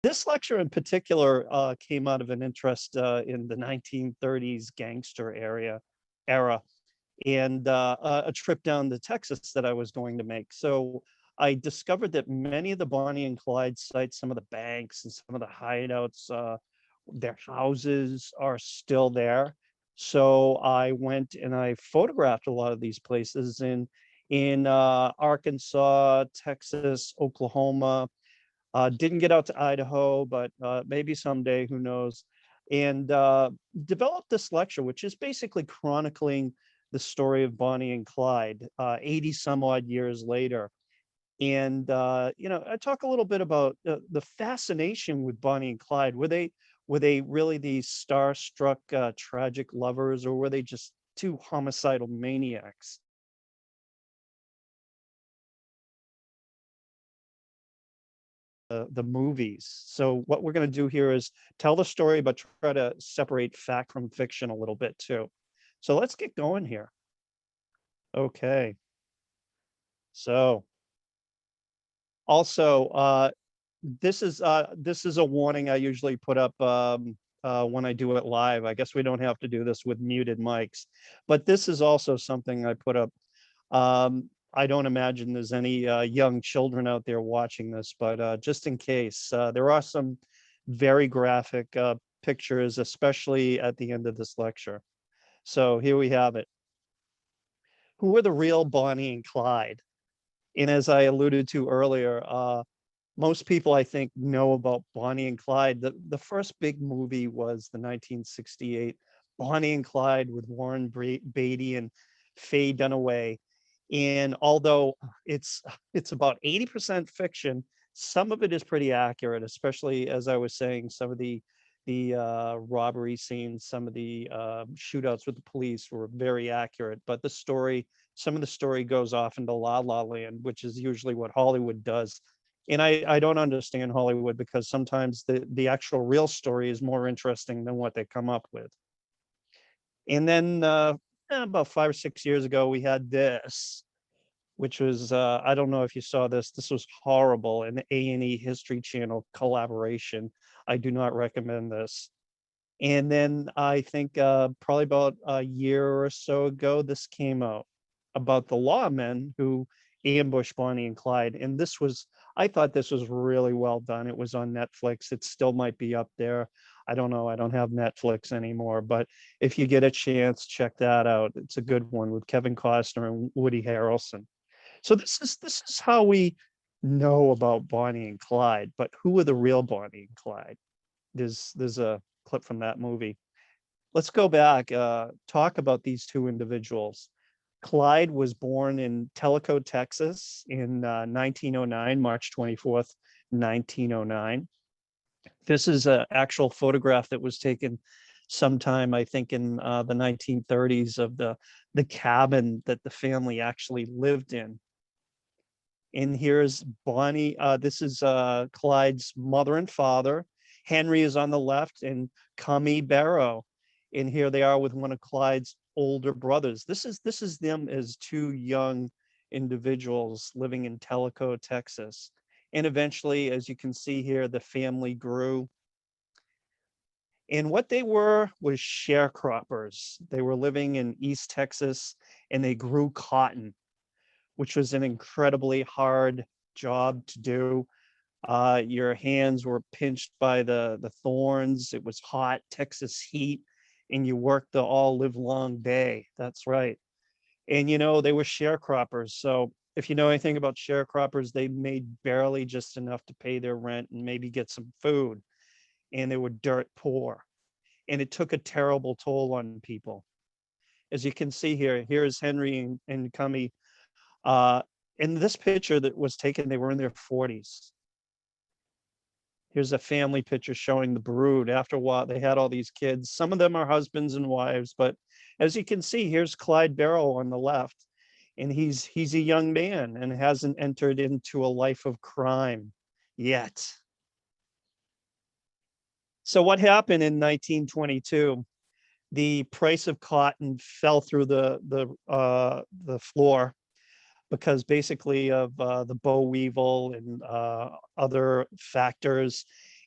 This lecture in particular came out of an interest in the 1930s gangster era, and a trip down to Texas that I was going to make. So I discovered that many of the Bonnie and Clyde sites, some of the banks and some of the hideouts, their houses are still there. So I went and I photographed a lot of these places in Arkansas, Texas, Oklahoma. Didn't get out to Idaho, but maybe someday, who knows? And developed this lecture, which is basically chronicling the story of Bonnie and Clyde, 80 some odd years later. And I talk a little bit about the fascination with Bonnie and Clyde. Were they really these starstruck tragic lovers, or were they just two homicidal maniacs? The movies. So what we're going to do here is tell the story, but try to separate fact from fiction a little bit too. So let's get going here. Okay. So also, this is a warning I usually put up when I do it live. I guess we don't have to do this with muted mics, but this is also something I put up. I don't imagine there's any young children out there watching this, but just in case, there are some very graphic pictures, especially at the end of this lecture. So here we have it. Who were the real Bonnie and Clyde? And as I alluded to earlier, most people, I think, know about Bonnie and Clyde. The first big movie was the 1968 Bonnie and Clyde with Warren Beatty and Faye Dunaway. And although it's about 80% fiction, some of it is pretty accurate, especially, as I was saying, some of the robbery scenes, some of the shootouts with the police were very accurate. But some of the story goes off into La La Land, which is usually what Hollywood does. And I don't understand Hollywood, because sometimes the actual real story is more interesting than what they come up with. And then about 5 or 6 years ago, we had this, which was I don't know if you saw this. This was horrible, an A&E History Channel collaboration. I do not recommend this. And then I think probably about a year or so ago, this came out about the lawmen who ambushed Bonnie and Clyde. And I thought this was really well done. It was on Netflix. It still might be up there. I don't know. I don't have Netflix anymore, but if you get a chance, check that out. It's a good one with Kevin Costner and Woody Harrelson. So this is how we know about Bonnie and Clyde. But who are the real Bonnie and Clyde? There's a clip from that movie. Let's go back, talk about these two individuals. Clyde was born in Tellico, Texas in 1909, March 24th, 1909. This is an actual photograph that was taken sometime, I think, in the 1930s of the cabin that the family actually lived in. And here's Bonnie. This is Clyde's mother and father. Henry is on the left, and Cummy Barrow. And here they are with one of Clyde's older brothers. This is them as two young individuals living in Tellico, Texas. And eventually, as you can see here, the family grew. And what they were was sharecroppers. They were living in East Texas, and they grew cotton, which was an incredibly hard job to do. Your hands were pinched by the thorns. It was hot Texas heat, and you worked the all live long day. That's right. And they were sharecroppers. So if you know anything about sharecroppers, they made barely just enough to pay their rent and maybe get some food. And they were dirt poor. And it took a terrible toll on people. As you can see here, here's Henry and Cummy. In this picture that was taken, they were in their 40s. Here's a family picture showing the brood. After a while, they had all these kids. Some of them are husbands and wives, but as you can see, here's Clyde Barrow on the left, and he's a young man and hasn't entered into a life of crime yet. So what happened in 1922? The price of cotton fell through the floor, because basically of the boll weevil and other factors.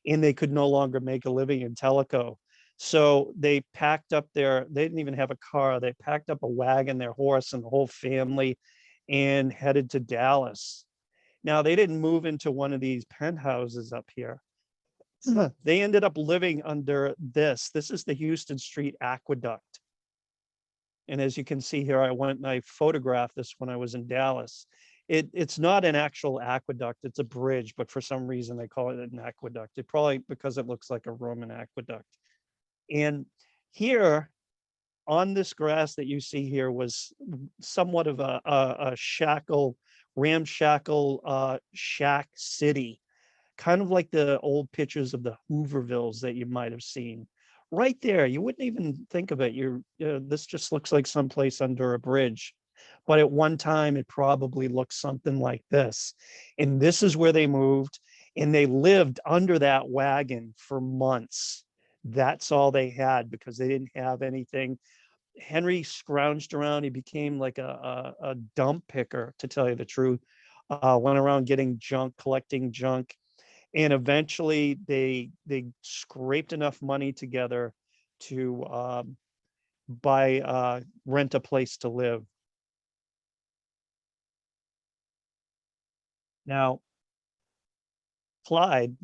and they could no longer make a living in Tellico. So they packed up they didn't even have a car. They packed up a wagon, their horse, and the whole family and headed to Dallas. Now, they didn't move into one of these penthouses up here. They ended up living under this. This is the Houston Street Aqueduct. And as you can see here, I went and I photographed this when I was in Dallas. It's not an actual aqueduct, it's a bridge, but for some reason they call it an aqueduct. It probably because it looks like a Roman aqueduct. And here on this grass that you see here was somewhat of a ramshackle shack city, kind of like the old pictures of the Hoovervilles that you might have seen. Right there, you wouldn't even think of it. This just looks like someplace under a bridge. But at one time, it probably looked something like this. And this is where they moved, and they lived under that wagon for months. That's all they had because they didn't have anything. Henry scrounged around. He became like a dump picker, to tell you the truth. Went around getting junk, collecting junk. And eventually they scraped enough money together to rent a place to live. Now, Clyde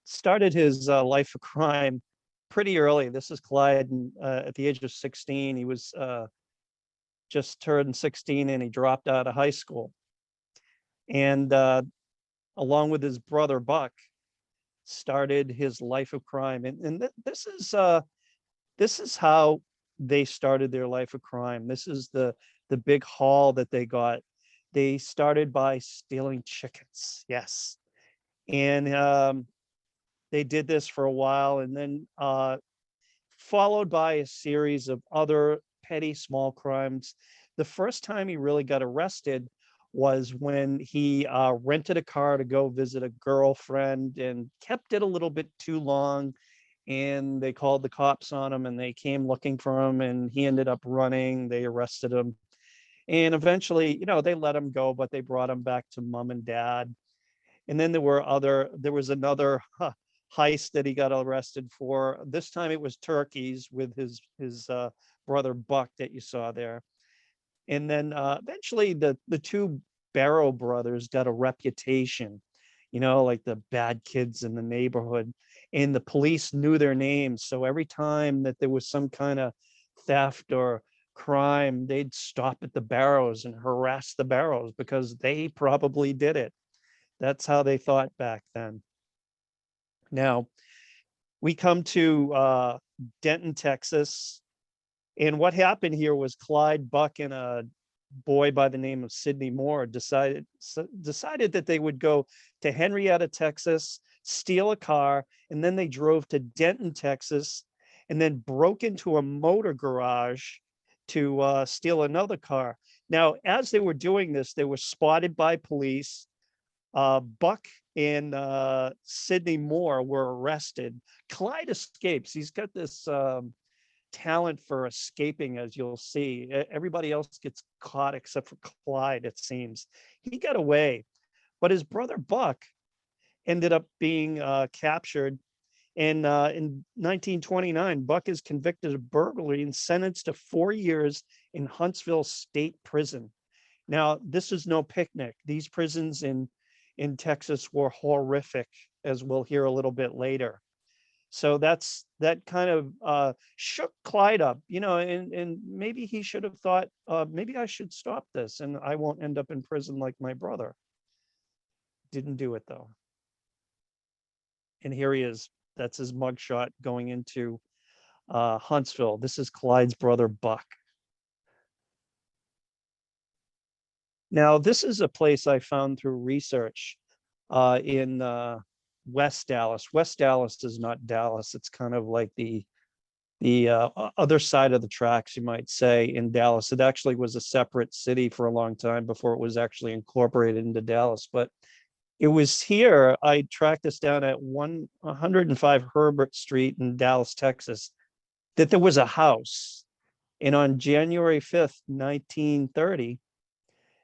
started his life of crime pretty early. This is Clyde at the age of 16. He was just turned 16 and he dropped out of high school. And along with his brother Buck, started his life of crime. And this is how they started their life of crime. This is the big haul that they got. They started by stealing chickens. Yes. And they did this for a while, and then followed by a series of other petty small crimes. The first time he really got arrested was when he rented a car to go visit a girlfriend and kept it a little bit too long. And they called the cops on him and they came looking for him, and he ended up running. They arrested him. And eventually, they let him go, but they brought him back to mom and dad. And then there was another heist that he got arrested for. This time it was turkeys with his brother Buck that you saw there. And then eventually the two Barrow brothers got a reputation, like the bad kids in the neighborhood, and the police knew their names. So every time that there was some kind of theft or crime, they'd stop at the Barrows and harass the Barrows because they probably did it. That's how they thought back then. Now, we come to Denton, Texas. And what happened here was Clyde, Buck, and a boy by the name of Sidney Moore decided that they would go to Henrietta, Texas, steal a car, and then they drove to Denton, Texas, and then broke into a motor garage to steal another car. Now, as they were doing this, they were spotted by police. Buck and Sidney Moore were arrested. Clyde escapes. He's got this talent for escaping, as you'll see. Everybody else gets caught except for Clyde, it seems. He got away, but his brother Buck ended up being captured. And in 1929, Buck is convicted of burglary and sentenced to 4 years in Huntsville State Prison. Now, this is no picnic. These prisons in Texas were horrific, as we'll hear a little bit later. So that kind of shook Clyde up, and maybe he should have thought, maybe I should stop this and I won't end up in prison like my brother. Didn't do it though. And here he is. That's his mugshot going into Huntsville. This is Clyde's brother, Buck. Now, this is a place I found through research in West Dallas. West Dallas is not Dallas. It's kind of like the other side of the tracks, you might say, in Dallas. It actually was a separate city for a long time before it was actually incorporated into Dallas. But it was here, I tracked this down at 105 Herbert Street in Dallas, Texas, that there was a house. And on January 5th, 1930,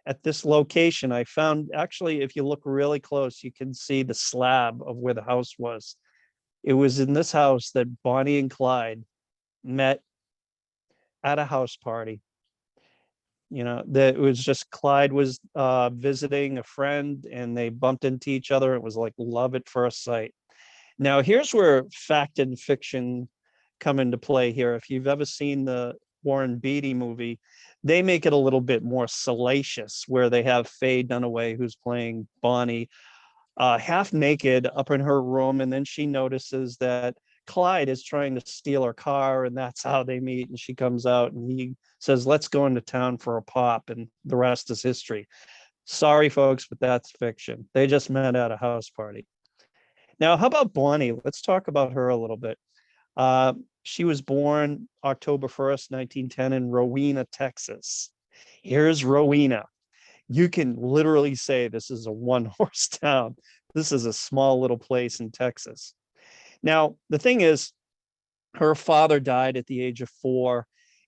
at this location, I found, actually, if you look really close, you can see the slab of where the house was. It was in this house that Bonnie and Clyde met at a house party. That it was just Clyde was visiting a friend and they bumped into each other. It was like love at first sight. Now, here's where fact and fiction come into play here. If you've ever seen the Warren Beatty movie, they make it a little bit more salacious, where they have Faye Dunaway, who's playing Bonnie, half naked up in her room. And then she notices that Clyde is trying to steal her car, and that's how they meet. And she comes out and he says, let's go into town for a pop. And the rest is history. Sorry, folks, but that's fiction. They just met at a house party. Now, how about Bonnie? Let's talk about her a little bit. She was born October 1st, 1910 in Rowena, Texas. Here's Rowena. You can literally say this is a one-horse town. This is a small little place in Texas. Now, the thing is, her father died at the age of 4,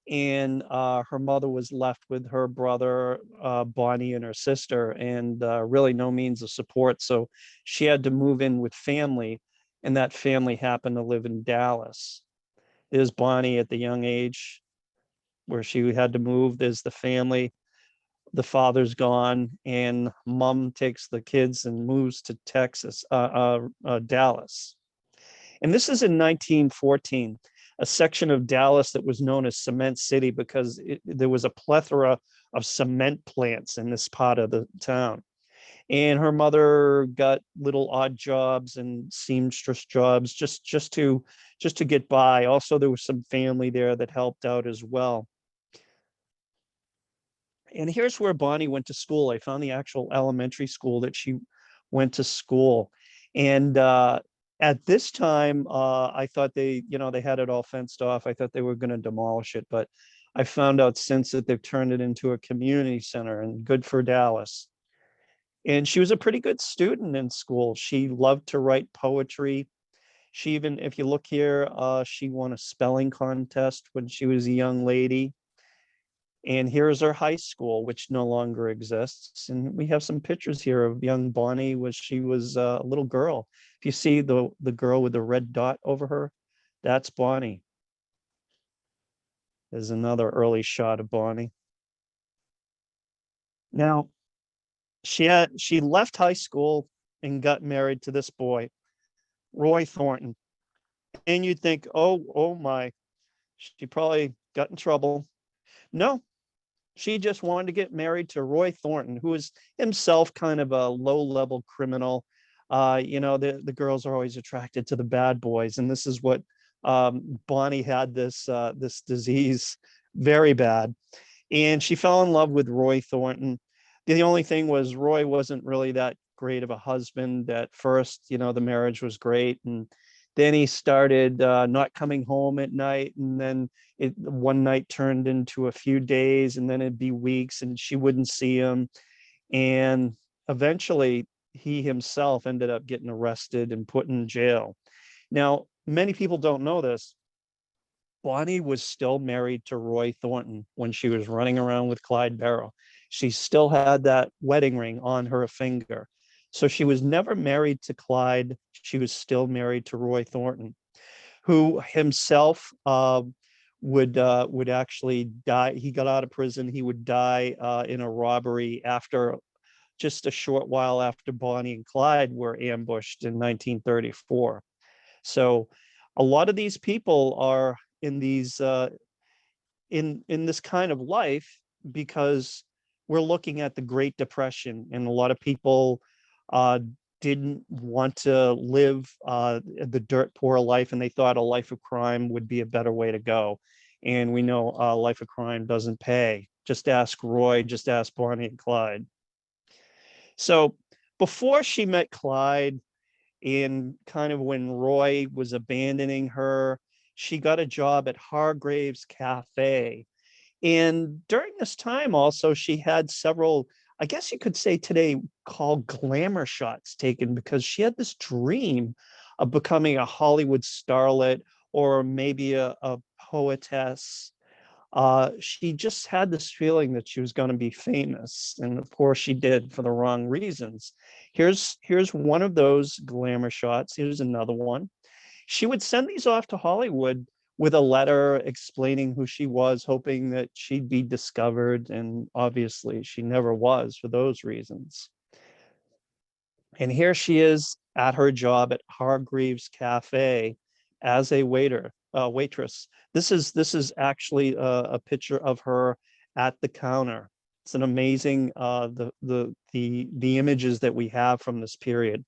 and her mother was left with her brother, Bonnie, and her sister, and really no means of support. So she had to move in with family, and that family happened to live in Dallas. There's Bonnie at the young age where she had to move. There's the family. The father's gone, and mom takes the kids and moves to Dallas. And this is in 1914, a section of Dallas that was known as Cement City because there was a plethora of cement plants in this part of the town. And her mother got little odd jobs and seamstress jobs just to get by. Also, there was some family there that helped out as well. And here's where Bonnie went to school. I found the actual elementary school that she went to school. And at this time, I thought they had it all fenced off. I thought they were going to demolish it, but I found out since that they've turned it into a community center, and good for Dallas. And she was a pretty good student in school. She loved to write poetry. She even, if you look here, she won a spelling contest when she was a young lady. And here's her high school, which no longer exists. And we have some pictures here of young Bonnie she was a little girl. If you see the girl with the red dot over her, that's Bonnie. There's another early shot of Bonnie. Now, she left high school and got married to this boy, Roy Thornton. And you'd think, oh my, she probably got in trouble. No, she just wanted to get married to Roy Thornton, who is himself kind of a low-level criminal. The girls are always attracted to the bad boys, and this is what Bonnie had this disease, very bad, and she fell in love with Roy Thornton. The only thing was Roy wasn't really that great of a husband at first. The marriage was great, and then he started not coming home at night, and then one night turned into a few days, and then it'd be weeks, and she wouldn't see him. And eventually, he himself ended up getting arrested and put in jail. Now, many people don't know this. Bonnie was still married to Roy Thornton when she was running around with Clyde Barrow. She still had that wedding ring on her finger. So she was never married to Clyde. She was still married to Roy Thornton, who himself would actually die. He got out of prison. He would die in a robbery after just a short while after Bonnie and Clyde were ambushed in 1934. So a lot of these people are in these in this kind of life because we're looking at the Great Depression, and a lot of people didn't want to live the dirt poor life, and they thought a life of crime would be a better way to go. And we know a life of crime doesn't pay. Just ask Roy, just ask Bonnie and Clyde. So before she met Clyde, and kind of when Roy was abandoning her, she got a job at Hargrave's Cafe. And during this time also, she had several, I guess you could say today, called glamour shots taken, because she had this dream of becoming a Hollywood starlet or maybe a poetess. She just had this feeling that she was going to be famous. And of course she did, for the wrong reasons. Here's one of those glamour shots. Here's another one. She would send these off to Hollywood with a letter explaining who she was, hoping that she'd be discovered. And obviously she never was for those reasons. And here she is at her job at Hargreaves Cafe as a waitress. This is actually a picture of her at the counter. It's an amazing the images that we have from this period.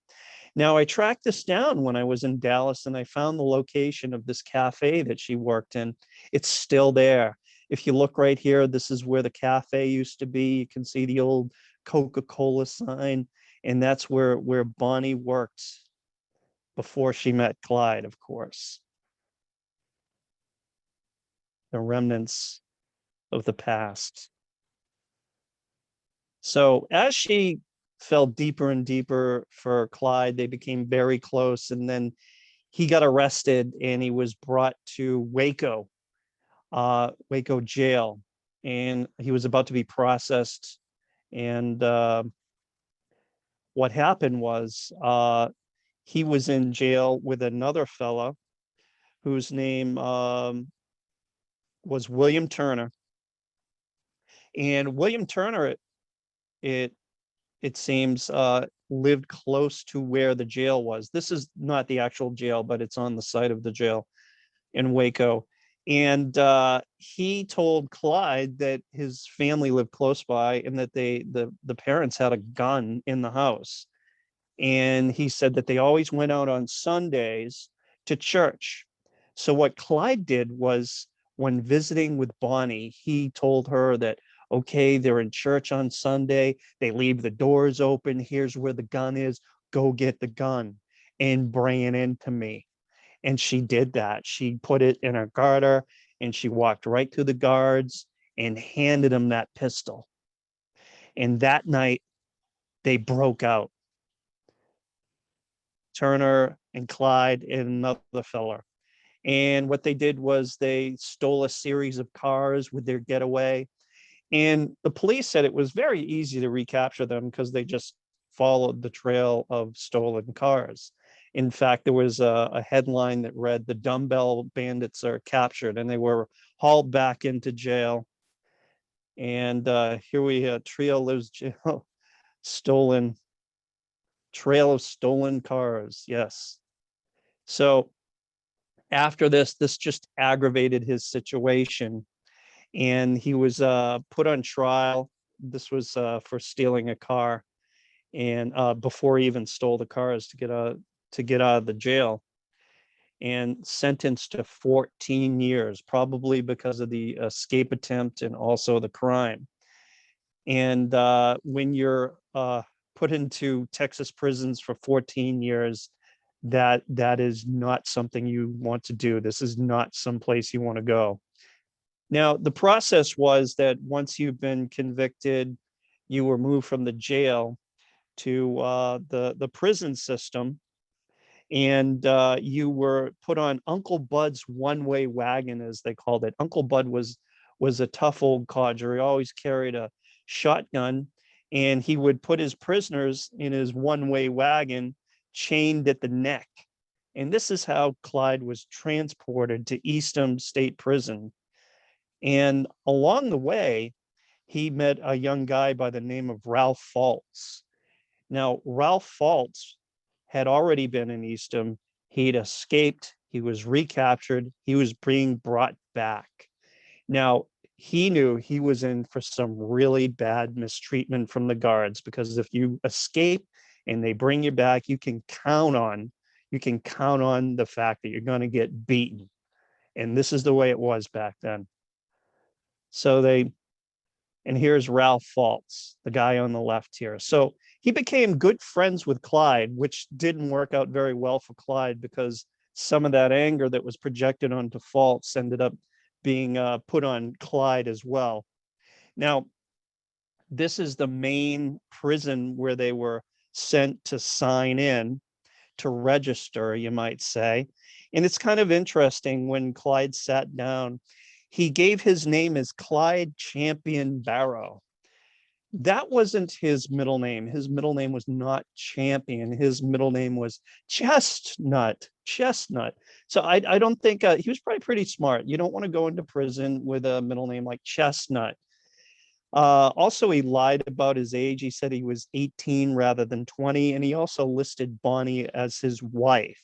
Now, I tracked this down when I was in Dallas, and I found the location of this cafe that she worked in. It's still there. If you look right here, this is where the cafe used to be. You can see the old Coca-Cola sign, and that's where Bonnie worked before she met Clyde, of course. The remnants of the past. So as she fell deeper and deeper for Clyde, they became very close, and then he got arrested and he was brought to Waco jail, and he was about to be processed. And what happened was he was in jail with another fella whose name was William Turner. And William Turner, it seems, lived close to where the jail was. This is not the actual jail, but it's on the site of the jail in Waco. And he told Clyde that his family lived close by and that the parents had a gun in the house. And he said that they always went out on Sundays to church. So what Clyde did was, when visiting with Bonnie, he told her that, okay, they're in church on Sunday, they leave the doors open, here's where the gun is, go get the gun and bring it into me. And she did that. She put it in her garter and she walked right to the guards and handed him that pistol. And that night they broke out. Turner and Clyde and another fella. And what they did was they stole a series of cars with their getaway. And the police said it was very easy to recapture them because they just followed the trail of stolen cars. In fact, there was a headline that read, "The dumbbell bandits are captured," and they were hauled back into jail. And here we have Trio Lives Jail, stolen, trail of stolen cars. Yes. So after this just aggravated his situation, and he was put on trial. This was for stealing a car, and before he even stole the cars to get out of the jail, and sentenced to 14 years, probably because of the escape attempt and also the crime. And when you're put into Texas prisons for 14 years, that is not something you want to do. This is not someplace you want to go. Now, the process was that once you've been convicted, you were moved from the jail to the prison system, and you were put on Uncle Bud's one-way wagon, as they called it. Uncle Bud was a tough old codger. He always carried a shotgun, and he would put his prisoners in his one-way wagon, chained at the neck. And this is how Clyde was transported to Eastham State Prison. And along the way, he met a young guy by the name of Ralph Faults. Now, Ralph Faults had already been in Eastham. He'd escaped. He was recaptured. He was being brought back. Now, he knew he was in for some really bad mistreatment from the guards, because if you escape and they bring you back, you can count on the fact that you're going to get beaten. And this is the way it was back then. So and here's Ralph Faults, the guy on the left here. So he became good friends with Clyde, which didn't work out very well for Clyde, because some of that anger that was projected onto Faults ended up being put on Clyde as well. Now, this is the main prison where they were sent to sign in, to register, you might say. And it's kind of interesting, when Clyde sat down, he gave his name as Clyde Champion Barrow. That wasn't his middle name. His middle name was not Champion. His middle name was Chestnut. Chestnut. So I don't think he was probably pretty smart. You don't want to go into prison with a middle name like Chestnut. Also, he lied about his age. He said he was 18 rather than 20, and he also listed Bonnie as his wife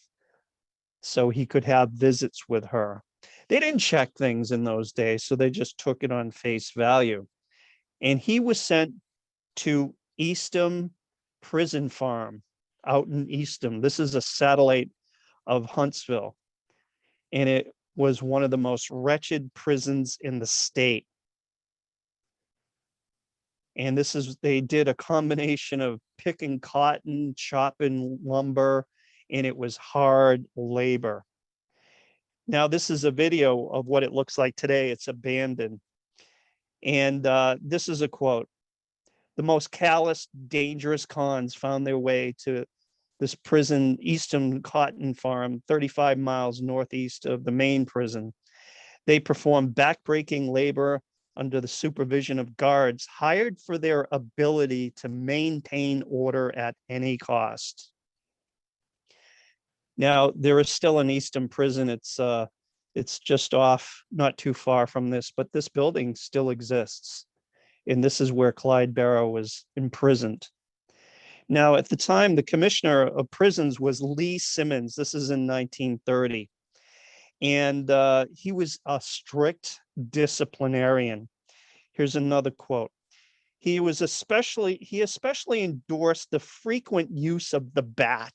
so he could have visits with her. They didn't check things in those days, so they just took it on face value. And he was sent to Eastham Prison Farm out in Eastham. This is a satellite of Huntsville, and it was one of the most wretched prisons in the state. And they did a combination of picking cotton, chopping lumber, and it was hard labor. Now, this is a video of what it looks like today. It's abandoned. And this is a quote: "The most callous, dangerous cons found their way to this prison, Eastham Cotton Farm, 35 miles northeast of the main prison. They performed backbreaking labor under the supervision of guards hired for their ability to maintain order at any cost." Now, there is still an Eastham prison. It's just off, not too far from this, but this building still exists. And this is where Clyde Barrow was imprisoned. Now, at the time, the commissioner of prisons was Lee Simmons. This is in 1930. And he was a strict disciplinarian. Here's another quote: he especially endorsed the frequent use of the bat,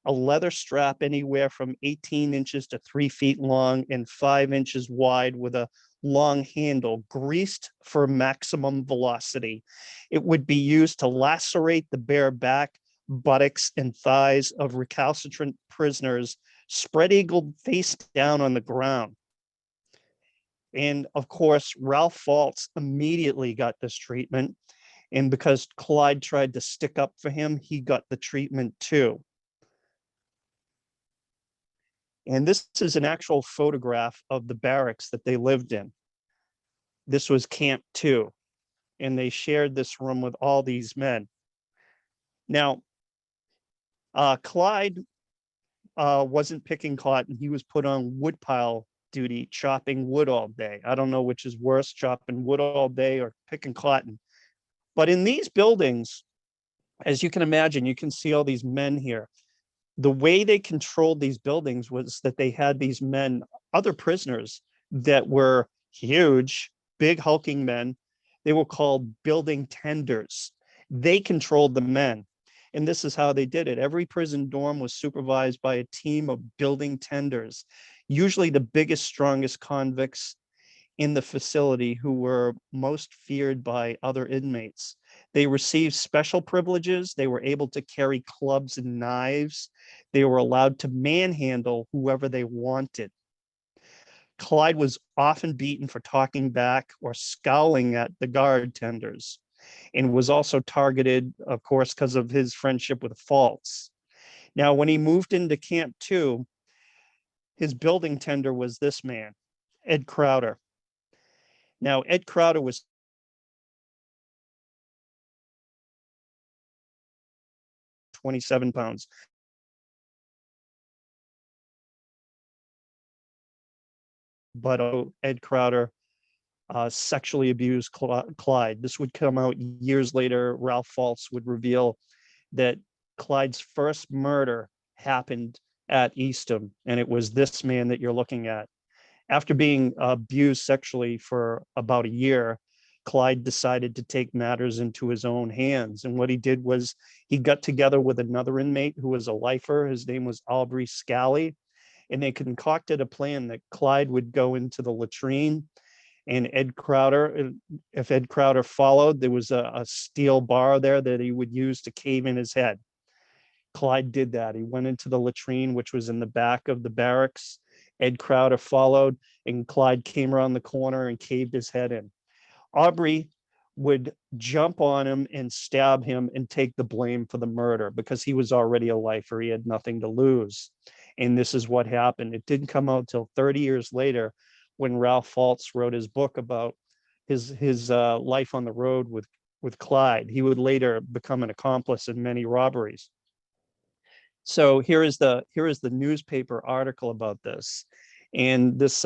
a leather strap anywhere from 18 inches to 3 feet long and 5 inches wide with a long handle greased for maximum velocity. It would be used to lacerate the bare back, buttocks, and thighs of recalcitrant prisoners, spread-eagled face down on the ground. And of course, Ralph Faltz immediately got this treatment. And because Clyde tried to stick up for him, he got the treatment too. And this is an actual photograph of the barracks that they lived in. This was Camp 2, and they shared this room with all these men. Now, Clyde wasn't picking cotton. He was put on woodpile duty, chopping wood all day. I don't know which is worse, chopping wood all day or picking cotton. But in these buildings, as you can imagine, you can see all these men here. The way they controlled these buildings was that they had these men, other prisoners that were huge, big hulking men. They were called building tenders. They controlled the men. And this is how they did it. Every prison dorm was supervised by a team of building tenders, usually the biggest, strongest convicts in the facility who were most feared by other inmates. They received special privileges. They were able to carry clubs and knives. They were allowed to manhandle whoever they wanted. Clyde was often beaten for talking back or scowling at the guard tenders, and was also targeted, of course, because of his friendship with Faltz. Now, when he moved into Camp 2, his building tender was this man, Ed Crowder. Now, Ed Crowder was 27 pounds. But Ed Crowder sexually abused Clyde. This would come out years later. Ralph Faltz would reveal that Clyde's first murder happened at Eastham, and it was this man that you're looking at. After being abused sexually for about a year, Clyde decided to take matters into his own hands. And what he did was he got together with another inmate who was a lifer. His name was Aubrey Scally. And they concocted a plan that Clyde would go into the latrine, and Ed Crowder, if Ed Crowder followed, there was a steel bar there that he would use to cave in his head. Clyde did that. He went into the latrine, which was in the back of the barracks. Ed Crowder followed, and Clyde came around the corner and caved his head in. Aubrey would jump on him and stab him and take the blame for the murder because he was already a lifer. He had nothing to lose. And this is what happened. It didn't come out till 30 years later when Ralph Faltz wrote his book about his life on the road with with Clyde. He would later become an accomplice in many robberies. So here is the newspaper article about this. And this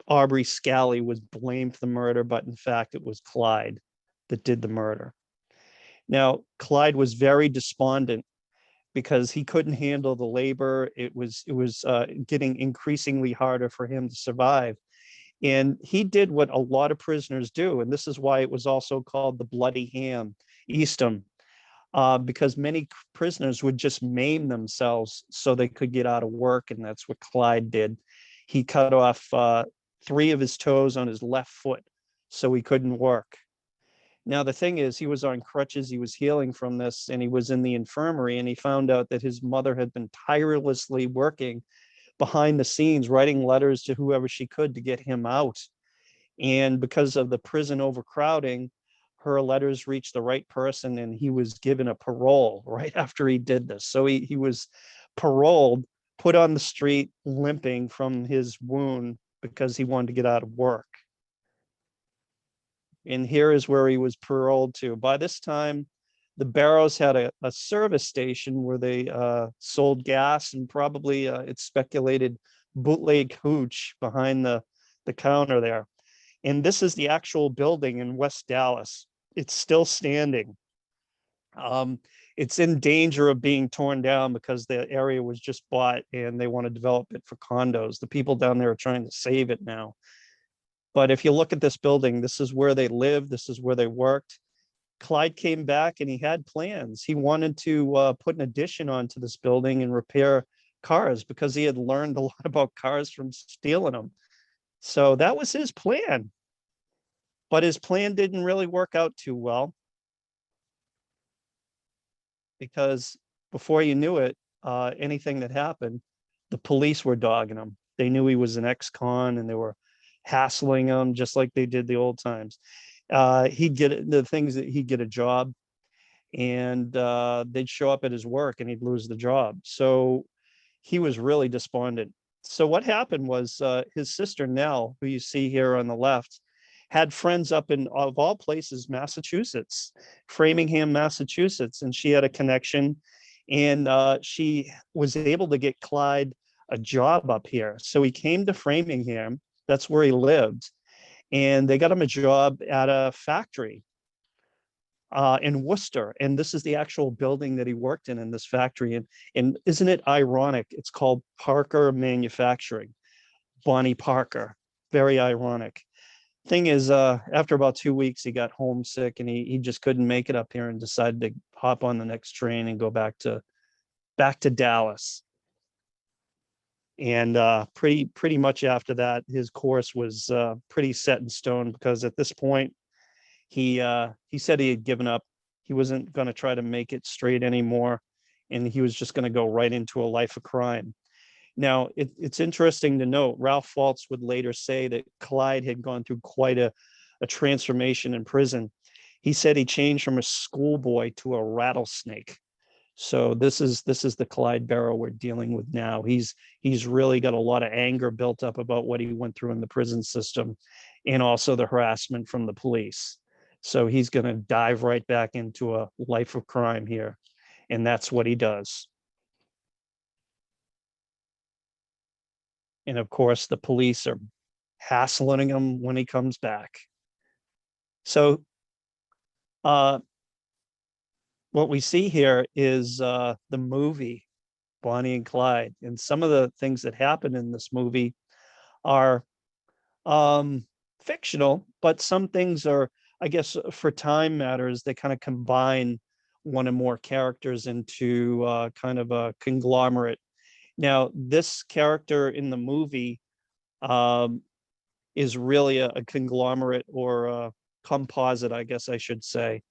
Aubrey Scally was blamed for the murder, but in fact, it was Clyde that did the murder. Now, Clyde was very despondent because he couldn't handle the labor. It was getting increasingly harder for him to survive. And he did what a lot of prisoners do. And this is why it was also called the Bloody Ham, Eastham, because many prisoners would just maim themselves so they could get out of work. And that's what Clyde did. He cut off 3 of his toes on his left foot so he couldn't work. Now, the thing is, he was on crutches. He was healing from this, and he was in the infirmary, and he found out that his mother had been tirelessly working behind the scenes, writing letters to whoever she could to get him out. And because of the prison overcrowding, her letters reached the right person, and he was given a parole right after he did this. So he was paroled, put on the street, limping from his wound because he wanted to get out of work. And here is where he was paroled to. By this time, the Barrows had a service station where they sold gas, and probably it's speculated bootleg hooch behind the counter there. And this is the actual building in West Dallas. It's still standing. It's in danger of being torn down because the area was just bought and they want to develop it for condos. The people down there are trying to save it now. But if you look at this building, this is where they lived. This is where they worked. Clyde came back and he had plans. He wanted to put an addition onto this building and repair cars because he had learned a lot about cars from stealing them. So that was his plan. But his plan didn't really work out too well, because before you knew it, anything that happened, the police were dogging him. They knew he was an ex-con and they were hassling him just like they did the old times. He'd get the things that he'd get a job, and they'd show up at his work and he'd lose the job. So he was really despondent. So what happened was his sister Nell, who you see here on the left, had friends up in, of all places, Massachusetts, Framingham, Massachusetts, and she had a connection, and she was able to get Clyde a job up here. So he came to Framingham. That's where he lived, and they got him a job at a factory in Worcester. And this is the actual building that he worked in this factory. And isn't it ironic? It's called Parker Manufacturing, Bonnie Parker. Very ironic. Thing is, after about 2 weeks, he got homesick and he just couldn't make it up here and decided to hop on the next train and go back to Dallas. And pretty much after that, his course was pretty set in stone, because at this point, he said he had given up. He wasn't going to try to make it straight anymore, and he was just going to go right into a life of crime. Now, it's interesting to note, Ralph Waltz would later say that Clyde had gone through quite a transformation in prison. He said he changed from a schoolboy to a rattlesnake. So this is the Clyde Barrow we're dealing with now. He's really got a lot of anger built up about what he went through in the prison system, and also the harassment from the police. So he's going to dive right back into a life of crime here, and that's what he does. And of course, the police are hassling him when he comes back. So what we see here is the movie Bonnie and Clyde. And some of the things that happen in this movie are fictional, but some things are, I guess, for time matters, they kind of combine one or more characters into kind of a conglomerate. Now, this character in the movie is really a conglomerate, or a composite, I guess I should say,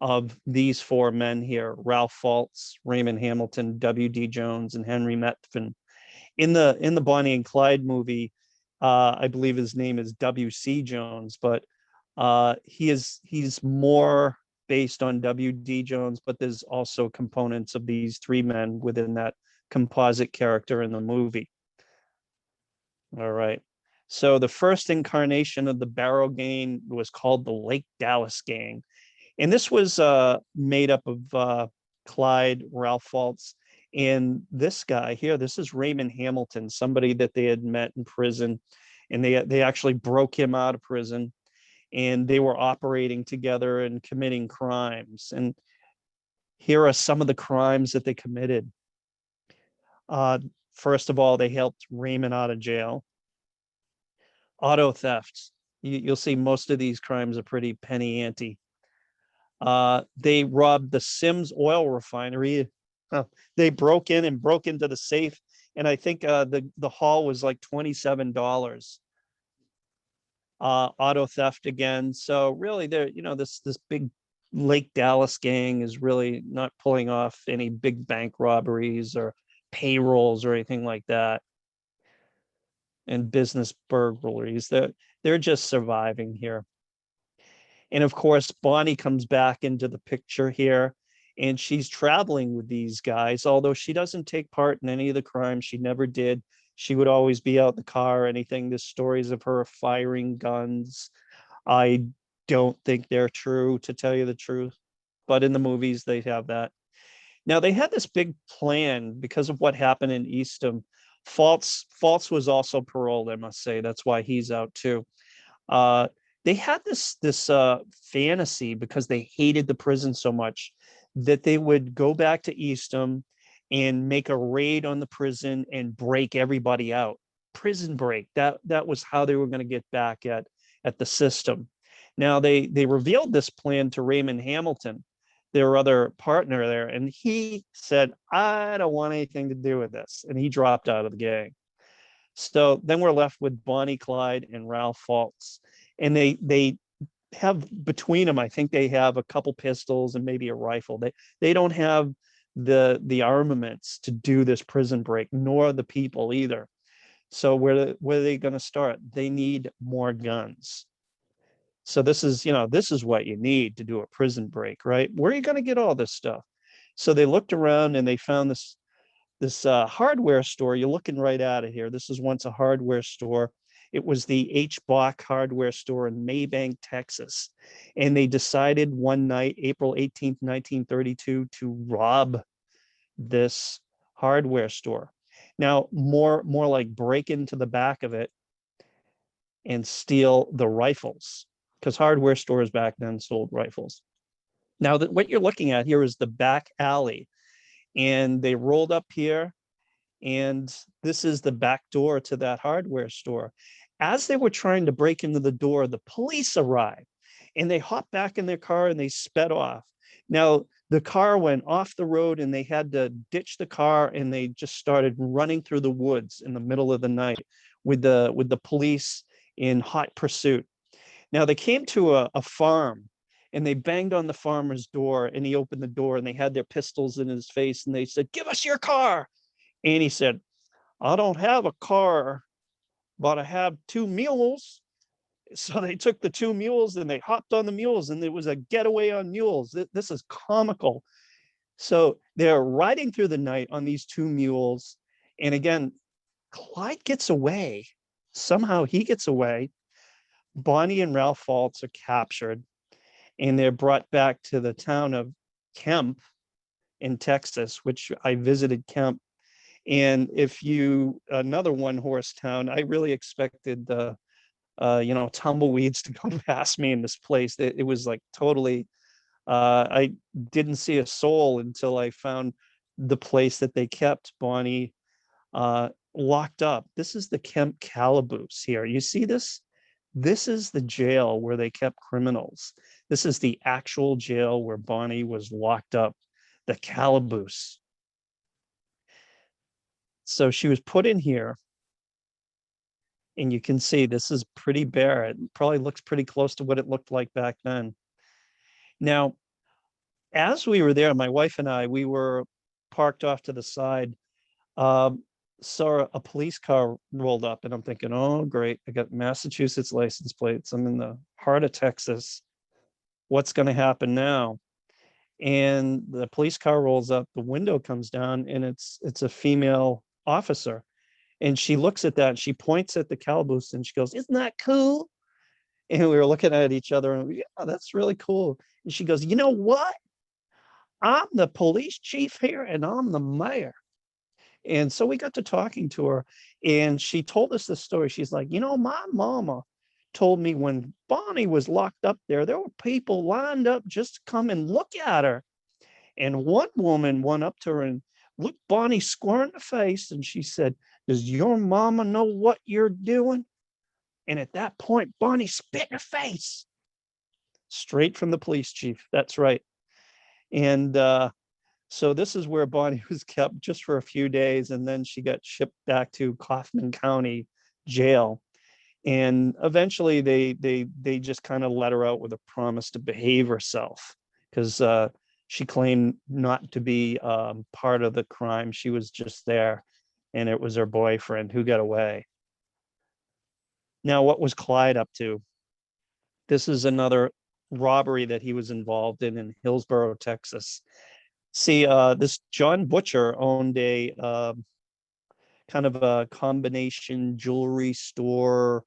of these 4 men here: Ralph Waltz, Raymond Hamilton, W.D. Jones, and Henry Methvin. In the Bonnie and Clyde movie, I believe his name is W.C. Jones, but he's more based on W.D. Jones, but there's also components of these 3 men within that composite character in the movie. All right. So the first incarnation of the Barrow Gang was called the Lake Dallas Gang. And this was made up of Clyde, Ralph Waltz, and this guy here. This is Raymond Hamilton, somebody that they had met in prison, and they actually broke him out of prison, and they were operating together and committing crimes. And here are some of the crimes that they committed. Uh, First of all, they helped Raymond out of jail. Auto thefts. You'll see most of these crimes are pretty penny ante. They robbed the Sims oil refinery. They broke in and broke into the safe, and I think the haul was like $27. Auto theft again. So really, there, this big Lake Dallas gang is really not pulling off any big bank robberies or payrolls or anything like that, and business burglaries. They're just surviving here. And of course, Bonnie comes back into the picture here, and she's traveling with these guys, although she doesn't take part in any of the crimes. She never did. She would always be out in the car or anything. The stories of her firing guns, I don't think they're true, to tell you the truth. But in the movies, they have that. Now, they had this big plan because of what happened in Eastham. False was also paroled, I must say. That's why he's out too. Uh, they had this fantasy, because they hated the prison so much, that they would go back to Eastham and make a raid on the prison and break everybody out. Prison break. That was how they were going to get back at the system. Now they revealed this plan to Raymond Hamilton, their other partner there, and he said, "I don't want anything to do with this," and he dropped out of the gang. So then we're left with Bonnie Clyde and Ralph Waltz, and they have between them, I think they have a couple pistols and maybe a rifle. They don't have the armaments to do this prison break, nor the people either. So where are they going to start? They need more guns. So this is what you need to do a prison break, right? Where are you going to get all this stuff? So they looked around and they found this hardware store. You're looking right at it here. This is once a hardware store. It was the H. Bach hardware store in Maybank, Texas. And they decided one night, April 18th, 1932, to rob this hardware store. Now, more like break into the back of it and steal the rifles, because hardware stores back then sold rifles. Now, what you're looking at here is the back alley, and they rolled up here, and this is the back door to that hardware store. As they were trying to break into the door, the police arrived, and they hopped back in their car and they sped off. Now, the car went off the road, and they had to ditch the car, and they just started running through the woods in the middle of the night with the police in hot pursuit. Now, they came to a farm, and they banged on the farmer's door, and he opened the door, and they had their pistols in his face, and they said, "Give us your car." And he said, "I don't have a car, but I have two mules." So they took the two mules and they hopped on the mules, and there was a getaway on mules. This is comical. So they're riding through the night on these two mules. And again, Clyde gets away. Somehow he gets away. Bonnie and Ralph Waltz are captured, and they're brought back to the town of Kemp in Texas, which I visited Kemp. And another one horse town, I really expected the tumbleweeds to go past me in this place. It was like totally, I didn't see a soul until I found the place that they kept Bonnie locked up. This is the Kemp Calaboose here. You see this? This is the jail where they kept criminals. This is the actual jail where Bonnie was locked up, the Calaboose. So she was put in here, and you can see this is pretty bare. It probably looks pretty close to what it looked like back then. Now, as we were there, my wife and I, we were parked off to the side, saw a police car rolled up, and I'm thinking, oh, great. I got Massachusetts license plates. I'm in the heart of Texas. What's going to happen now? And the police car rolls up, the window comes down, and it's a female officer. And she looks at that, and she points at the calaboose, and she goes, "Isn't that cool?" And we were looking at each other, and yeah, that's really cool. And she goes, you know what? I'm the police chief here and I'm the mayor. And so we got to talking to her and she told us the story. She's like, you know, my mama told me when Bonnie was locked up there were people lined up just to come and look at her. And one woman went up to her and looked Bonnie square in the face. And she said, does your mama know what you're doing? And at that point, Bonnie spit in her face. Straight from the police chief. That's right. And so this is where Bonnie was kept just for a few days. And then she got shipped back to Kaufman County jail. And eventually they just kind of let her out with a promise to behave herself because she claimed not to be part of the crime. She was just there and it was her boyfriend who got away. Now, what was Clyde up to? This is another robbery that he was involved in Hillsborough, Texas. See, this John Butcher owned a kind of a combination jewelry store,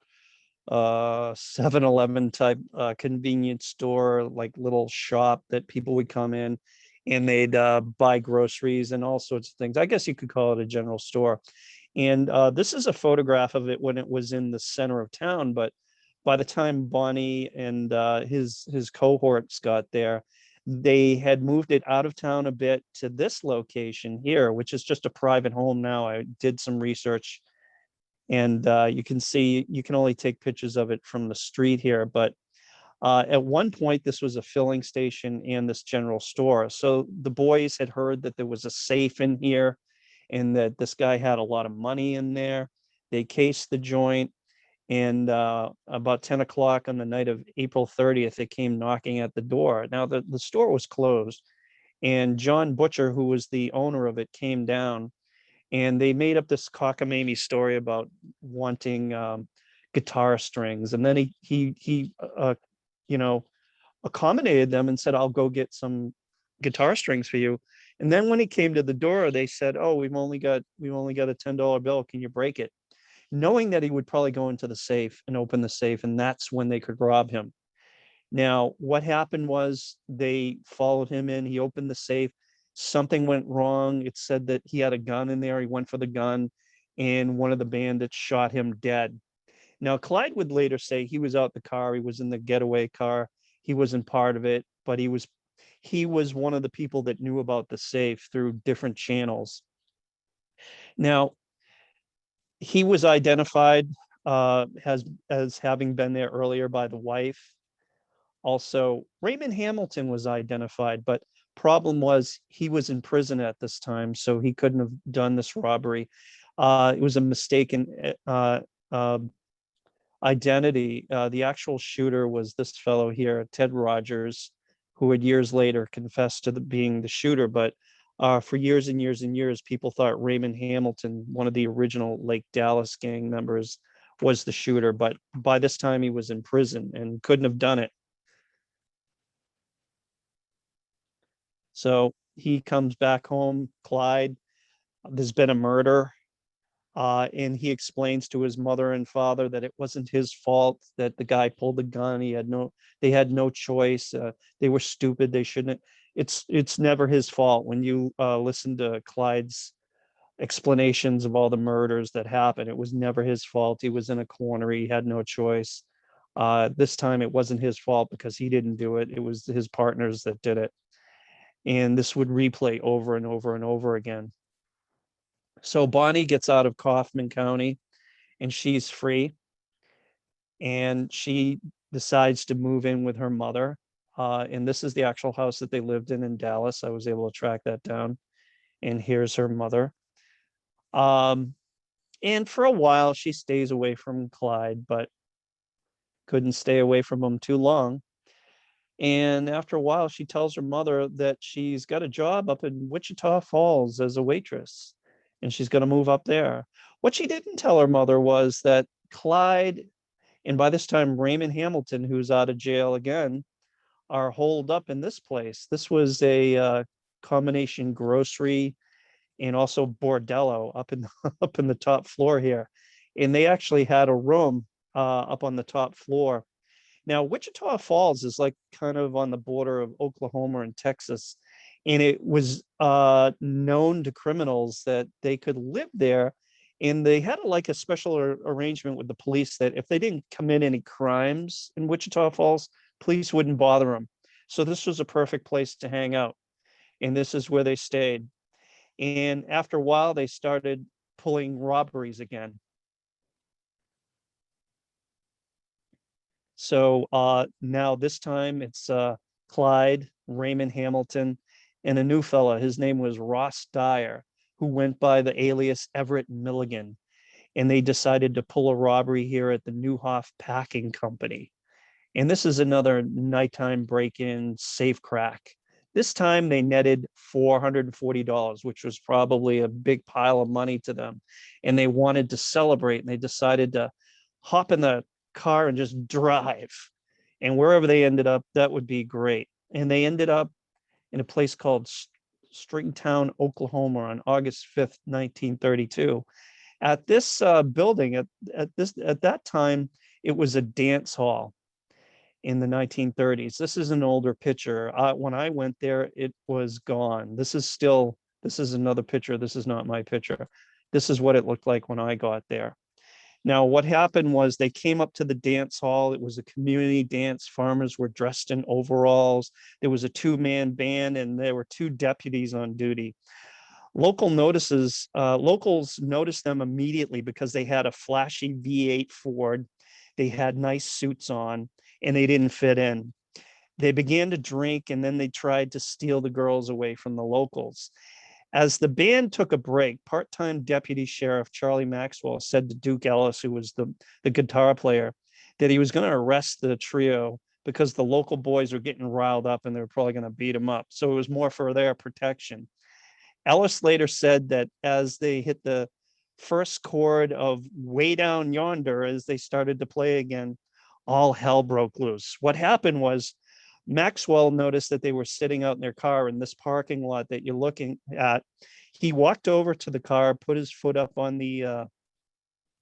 7-Eleven type convenience store, like little shop that people would come in and they'd buy groceries and all sorts of things. I guess you could call it a general store. And this is a photograph of it when it was in the center of town. But by the time Bonnie and his cohorts got there, they had moved it out of town a bit to this location here, which is just a private home now. I did some research and you can see, you can only take pictures of it from the street here. But at one point, this was a filling station and this general store. So the boys had heard that there was a safe in here and that this guy had a lot of money in there. They cased the joint. And about 10 o'clock on the night of April 30th, they came knocking at the door. Now, the store was closed. And John Butcher, who was the owner of it, came down. And they made up this cockamamie story about wanting guitar strings. And then he you know, accommodated them and said, I'll go get some guitar strings for you. And then when he came to the door, they said, oh, we've only got a $10 bill. Can you break it? Knowing that he would probably go into the safe and open the safe, and that's when they could rob him. Now, what happened was they followed him in. He opened the safe. Something went wrong. It said that he had a gun in there. He went for the gun, and one of the bandits shot him dead. Now, Clyde would later say he was out the car. He was in the getaway car. He wasn't part of it, but he was one of the people that knew about the safe through different channels. Now, he was identified as having been there earlier by the wife. Also, Raymond Hamilton was identified, but problem was he was in prison at this time, so he couldn't have done this robbery. It was a mistaken identity. The actual shooter was this fellow here, Ted Rogers, who had years later confessed to being the shooter, but for years and years and years, people thought Raymond Hamilton, one of the original Lake Dallas gang members, was the shooter. But by this time, he was in prison and couldn't have done it. So he comes back home, Clyde. There's been a murder. And he explains to his mother and father that it wasn't his fault, that the guy pulled the gun. They had no choice. They were stupid. They shouldn't. It's never his fault. When you listen to Clyde's explanations of all the murders that happened, it was never his fault. He was in a corner. He had no choice. This time it wasn't his fault because he didn't do it. It was his partners that did it. And this would replay over and over and over again. So Bonnie gets out of Kaufman County and she's free. And she decides to move in with her mother. And this is the actual house that they lived in Dallas. I was able to track that down. And here's her mother. And for a while, she stays away from Clyde, but couldn't stay away from him too long. And after a while, she tells her mother that she's got a job up in Wichita Falls as a waitress, and she's going to move up there. What she didn't tell her mother was that Clyde, and by this time, Raymond Hamilton, who's out of jail again, are holed up in this place. This was a combination grocery and also bordello up in up in the top floor here. And they actually had a room up on the top floor. Now, Wichita Falls is like kind of on the border of Oklahoma and Texas, and it was known to criminals that they could live there, and they had like a special arrangement with the police that if they didn't commit any crimes in Wichita Falls, police wouldn't bother them. So this was a perfect place to hang out, and this is where they stayed. And after a while, they started pulling robberies again. So now this time it's Clyde, Raymond Hamilton, and a new fella. His name was Ross Dyer, who went by the alias Everett Milligan. And they decided to pull a robbery here at the Newhoff Packing Company. And this is another nighttime break-in safe crack. This time they netted $440, which was probably a big pile of money to them. And they wanted to celebrate, and they decided to hop in the car and just drive. And wherever they ended up, that would be great. And they ended up in a place called Stringtown, Oklahoma on August 5th, 1932. At this building, at that time, it was a dance hall in the 1930s. This is an older picture. When I went there, it was gone. This is another picture. This is not my picture. This is what it looked like when I got there. Now, what happened was they came up to the dance hall. It was a community dance. Farmers were dressed in overalls. There was a two-man band, and there were two deputies on duty. Locals noticed them immediately because they had a flashy V8 Ford. They had nice suits on, and they didn't fit in. They began to drink, and then they tried to steal the girls away from the locals. As the band took a break, part-time Deputy Sheriff Charlie Maxwell said to Duke Ellis, who was the guitar player, that he was going to arrest the trio because the local boys were getting riled up and they were probably going to beat them up. So it was more for their protection. Ellis later said that as they hit the first chord of Way Down Yonder, as they started to play again, all hell broke loose. What happened was Maxwell noticed that they were sitting out in their car in this parking lot that you're looking at. He walked over to the car, put his foot up on the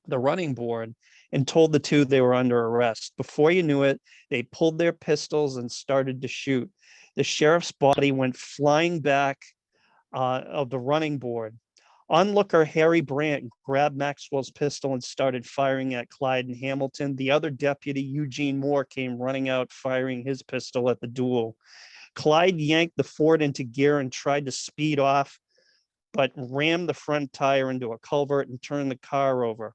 running board, and told the two they were under arrest. Before you knew it, they pulled their pistols and started to shoot. The sheriff's body went flying back of the running board. Onlooker Harry Brandt grabbed Maxwell's pistol and started firing at Clyde and Hamilton. The other deputy, Eugene Moore, came running out, firing his pistol at the duel. Clyde yanked the Ford into gear and tried to speed off, but rammed the front tire into a culvert and turned the car over.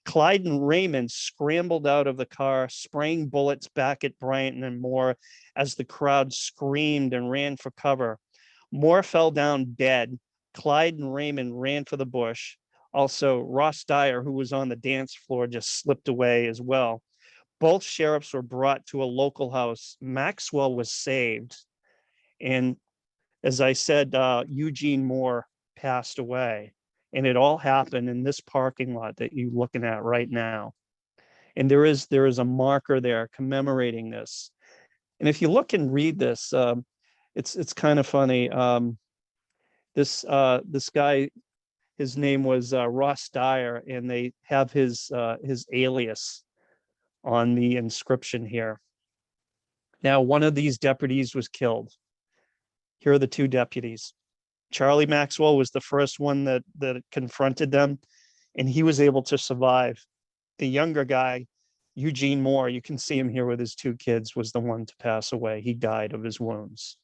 Clyde and Raymond scrambled out of the car, spraying bullets back at Bryant and Moore as the crowd screamed and ran for cover. Moore fell down dead. Clyde and Raymond ran for the bush. Also, Ross Dyer, who was on the dance floor, just slipped away as well. Both sheriffs were brought to a local house. Maxwell was saved. And as I said, Eugene Moore passed away. And it all happened in this parking lot that you're looking at right now. And there is a marker there commemorating this. And if you look and read this, it's kind of funny. This guy, his name was Ross Dyer, and they have his alias on the inscription here. Now, one of these deputies was killed. Here are the two deputies. Charlie Maxwell was the first one that confronted them, and he was able to survive. The younger guy, Eugene Moore, you can see him here with his two kids, was the one to pass away. He died of his wounds.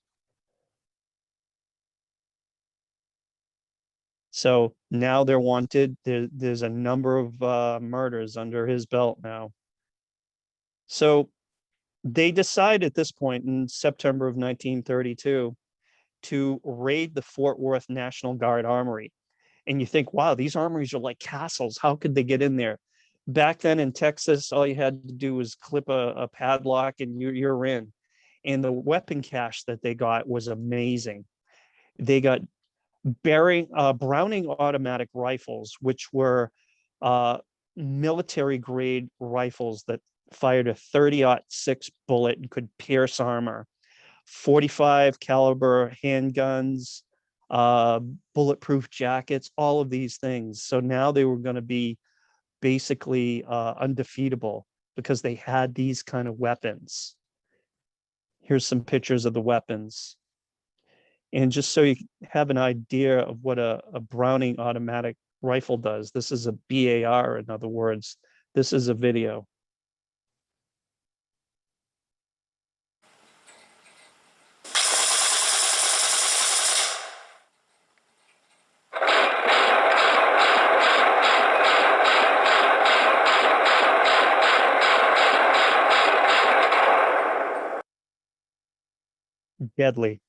So now they're wanted. There's a number of murders under his belt now. So they decide at this point in September of 1932 to raid the Fort Worth National Guard Armory. And you think, wow, these armories are like castles. How could they get in there? Back then in Texas, all you had to do was clip a padlock and you're in. And the weapon cache that they got was amazing. They got Browning automatic rifles, which were military grade rifles that fired a 30-06 bullet and could pierce armor. 45 caliber handguns, bulletproof jackets, all of these things. So now they were going to be basically undefeatable. because they had these kind of weapons. Here's some pictures of the weapons. And just so you have an idea of what a Browning automatic rifle does, this is a BAR, in other words. This is a video. Deadly.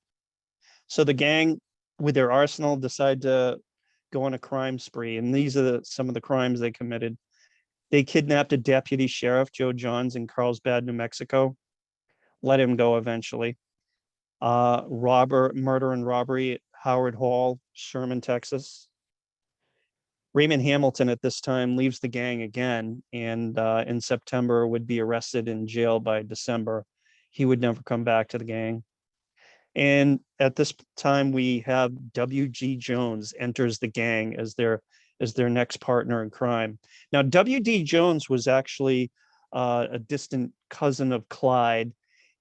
So the gang, with their arsenal, decide to go on a crime spree. And these are some of the crimes they committed. They kidnapped a deputy sheriff, Joe Johns, in Carlsbad, New Mexico. Let him go eventually. Murder and robbery at Howard Hall, Sherman, Texas. Raymond Hamilton at this time leaves the gang again, and in September would be arrested in jail by December. He would never come back to the gang. And at this time, we have W.G. Jones enters the gang as their next partner in crime. Now, W.D. Jones was actually a distant cousin of Clyde,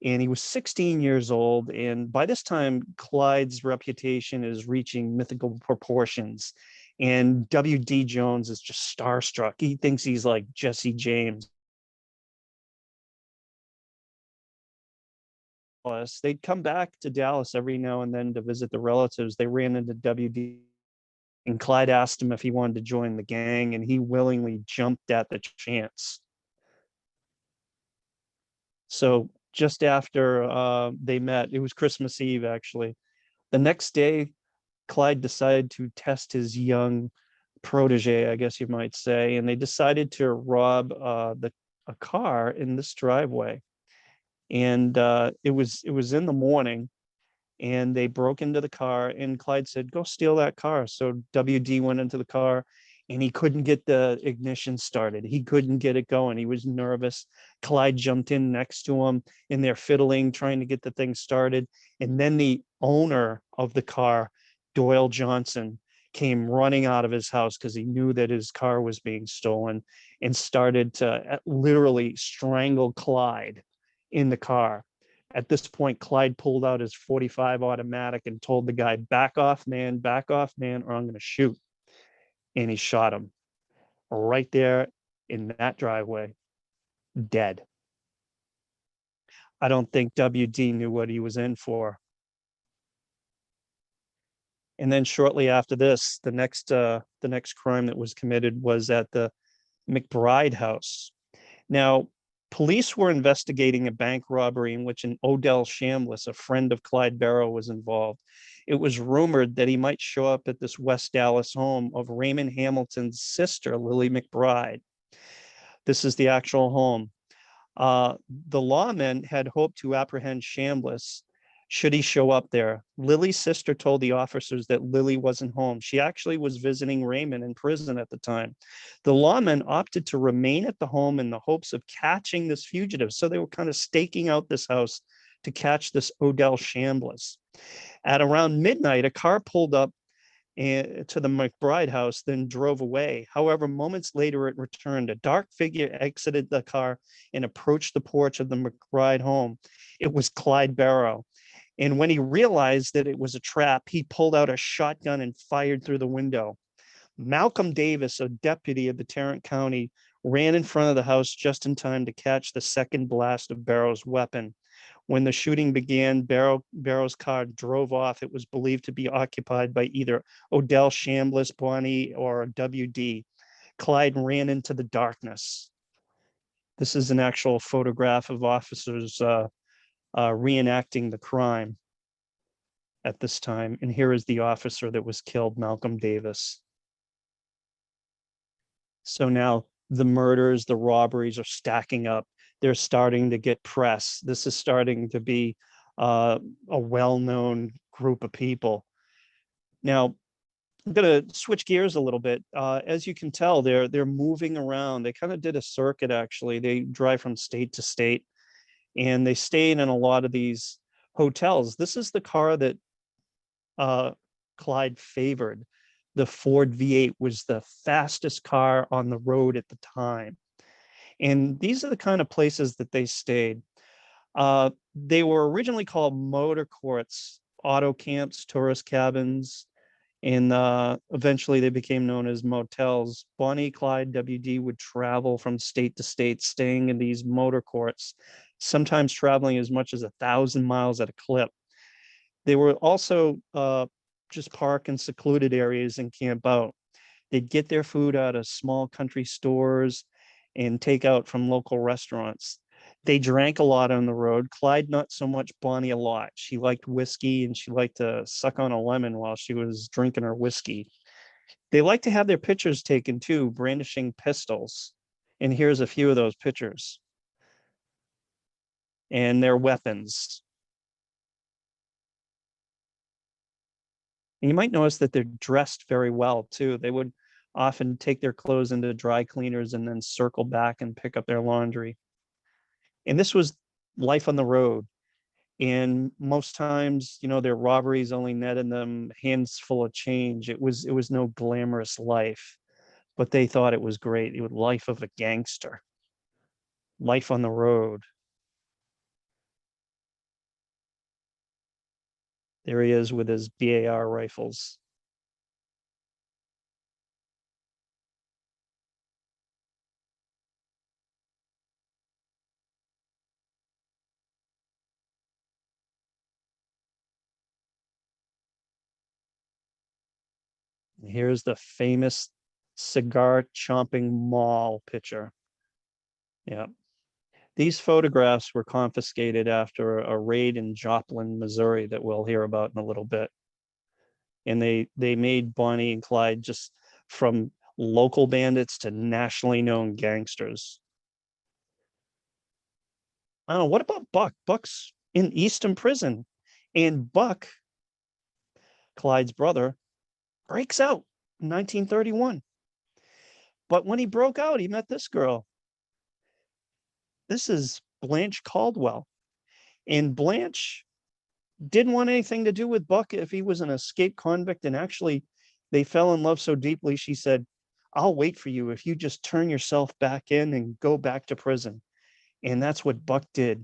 and he was 16 years old. And by this time, Clyde's reputation is reaching mythical proportions. And W.D. Jones is just starstruck. He thinks he's like Jesse James. They'd come back to Dallas every now and then to visit the relatives. They ran into WD, and Clyde asked him if he wanted to join the gang, and he willingly jumped at the chance. So just after they met, it was Christmas Eve, actually. The next day, Clyde decided to test his young protege, I guess you might say, and they decided to rob a car in this driveway. And it was in the morning, and they broke into the car, and Clyde said, go steal that car. So WD went into the car, and he couldn't get the ignition started. He couldn't get it going. He was nervous. Clyde jumped in next to him, and they're fiddling, trying to get the thing started. And then the owner of the car, Doyle Johnson, came running out of his house because he knew that his car was being stolen, and started to literally strangle Clyde in the car. At this point, Clyde pulled out his .45 automatic and told the guy, back off, man, or I'm going to shoot. And he shot him right there in that driveway, dead. I don't think WD knew what he was in for. And then shortly after this, the next crime that was committed was at the McBride House. Now, police were investigating a bank robbery in which an Odell Chambliss, a friend of Clyde Barrow, was involved. It was rumored that he might show up at this West Dallas home of Raymond Hamilton's sister, Lily McBride. This is the actual home. The lawmen had hoped to apprehend Chambliss should he show up there. Lily's sister told the officers that Lily wasn't home. She actually was visiting Raymond in prison at the time. The lawmen opted to remain at the home in the hopes of catching this fugitive. So they were kind of staking out this house to catch this Odell Chambliss. At around midnight, a car pulled up to the McBride house, then drove away. However, moments later, it returned. A dark figure exited the car and approached the porch of the McBride home. It was Clyde Barrow. And when he realized that it was a trap, he pulled out a shotgun and fired through the window. Malcolm Davis, a deputy of the Tarrant County, ran in front of the house just in time to catch the second blast of Barrow's weapon. When the shooting began, Barrow's car drove off. It was believed to be occupied by either Odell Chambliss, Bonnie, or WD. Clyde ran into the darkness. This is an actual photograph of officers reenacting the crime at this time. And here is the officer that was killed, Malcolm Davis. So now the murders, the robberies are stacking up. They're starting to get press. This is starting to be a well-known group of people. Now, I'm going to switch gears a little bit. As you can tell, they're moving around. They kind of did a circuit, actually. They drive from state to state, and they stayed in a lot of these hotels. This is the car that Clyde favored. The Ford V8 was the fastest car on the road at the time. And these are the kind of places that they stayed. They were originally called motor courts, auto camps, tourist cabins, and eventually they became known as motels. Bonnie, Clyde, WD would travel from state to state, staying in these motor courts, sometimes traveling as much as 1,000 miles at a clip. They were also just park in secluded areas and camp out. They'd get their food out of small country stores and take out from local restaurants. They drank a lot on the road. Clyde, not so much. Bonnie, a lot. She liked whiskey and she liked to suck on a lemon while she was drinking her whiskey. They like to have their pictures taken too, brandishing pistols. And here's a few of those pictures and their weapons. And you might notice that they're dressed very well too. They would often take their clothes into dry cleaners and then circle back and pick up their laundry. And this was life on the road. And most times, their robberies only netted them hands full of change. It was no glamorous life, but they thought it was great. It was life of a gangster, life on the road. There he is with his BAR rifles. Here's the famous cigar chomping mall picture. Yeah. These photographs were confiscated after a raid in Joplin, Missouri that we'll hear about in a little bit. And they made Bonnie and Clyde just from local bandits to nationally known gangsters. I don't know, what about Buck? Buck's in Easton prison. And Buck, Clyde's brother, breaks out in 1931. But when he broke out, he met this girl. This is Blanche Caldwell. And Blanche didn't want anything to do with Buck if he was an escaped convict. And actually, they fell in love so deeply, she said, I'll wait for you if you just turn yourself back in and go back to prison. And that's what Buck did.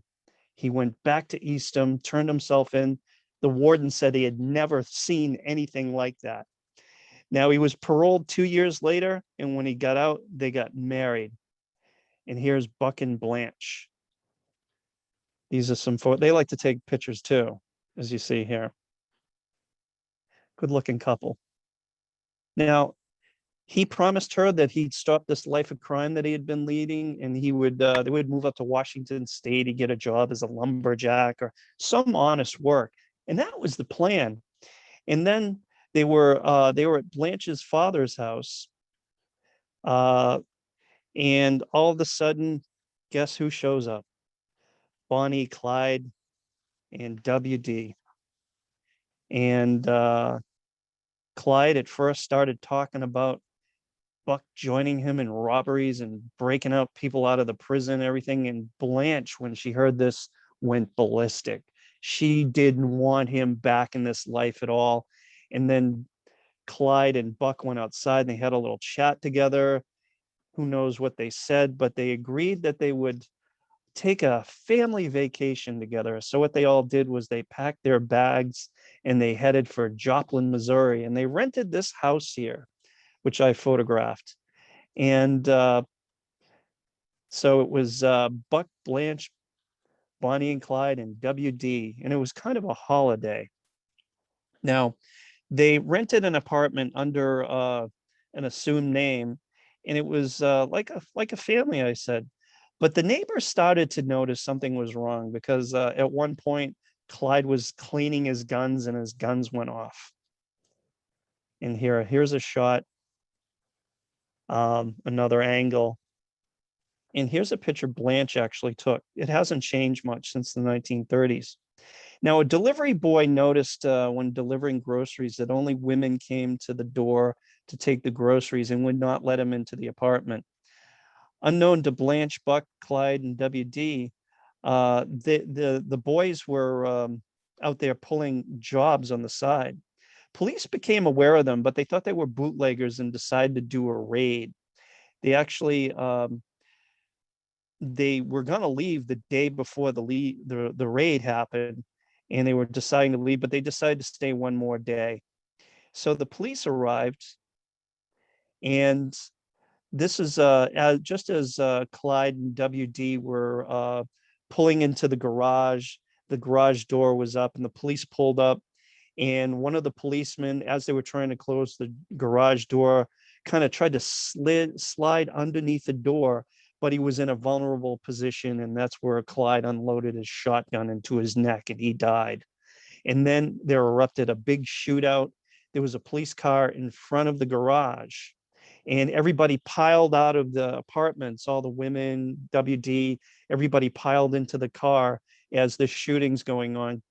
He went back to Eastham, turned himself in. The warden said he had never seen anything like that. Now, he was paroled 2 years later, and when he got out, they got married. And here's Buck and Blanche. These are some photos. They like to take pictures too, as you see here. Good looking couple. Now, he promised her that he'd stop this life of crime that he had been leading, and they would move up to Washington State. He'd get a job as a lumberjack or some honest work. And that was the plan. And then they were at Blanche's father's house. And all of a sudden, guess who shows up? Bonnie, Clyde, and WD. And Clyde at first started talking about Buck joining him in robberies and breaking out people out of the prison and everything. And Blanche, when she heard this, went ballistic. She didn't want him back in this life at all. And then Clyde and Buck went outside and they had a little chat together. Who knows what they said, but they agreed that they would take a family vacation together. So what they all did was they packed their bags and they headed for Joplin, Missouri, and they rented this house here, which I photographed. And so it was Buck, Blanche, Bonnie and Clyde, and WD, and it was kind of a holiday. Now, they rented an apartment under an assumed name, and it was like a family, I said. But the neighbors started to notice something was wrong because at one point, Clyde was cleaning his guns and his guns went off. And here's a shot, another angle. And here's a picture Blanche actually took. It hasn't changed much since the 1930s. Now, a delivery boy noticed when delivering groceries that only women came to the door to take the groceries and would not let him into the apartment. Unknown to Blanche, Buck, Clyde, and WD, the boys were out there pulling jobs on the side. Police became aware of them, but they thought they were bootleggers and decided to do a raid. They actually they were going to leave the day before the raid happened, and they were deciding to leave, but they decided to stay one more day. So the police arrived, and this is just as Clyde and WD were pulling into the garage door was up, and the police pulled up, and one of the policemen, as they were trying to close the garage door, kind of tried to slide underneath the door, but he was in a vulnerable position, and that's where Clyde unloaded his shotgun into his neck, and he died. And then there erupted a big shootout. There was a police car in front of the garage, and everybody piled out of the apartments, all the women, WD, everybody piled into the car as the shooting's going on.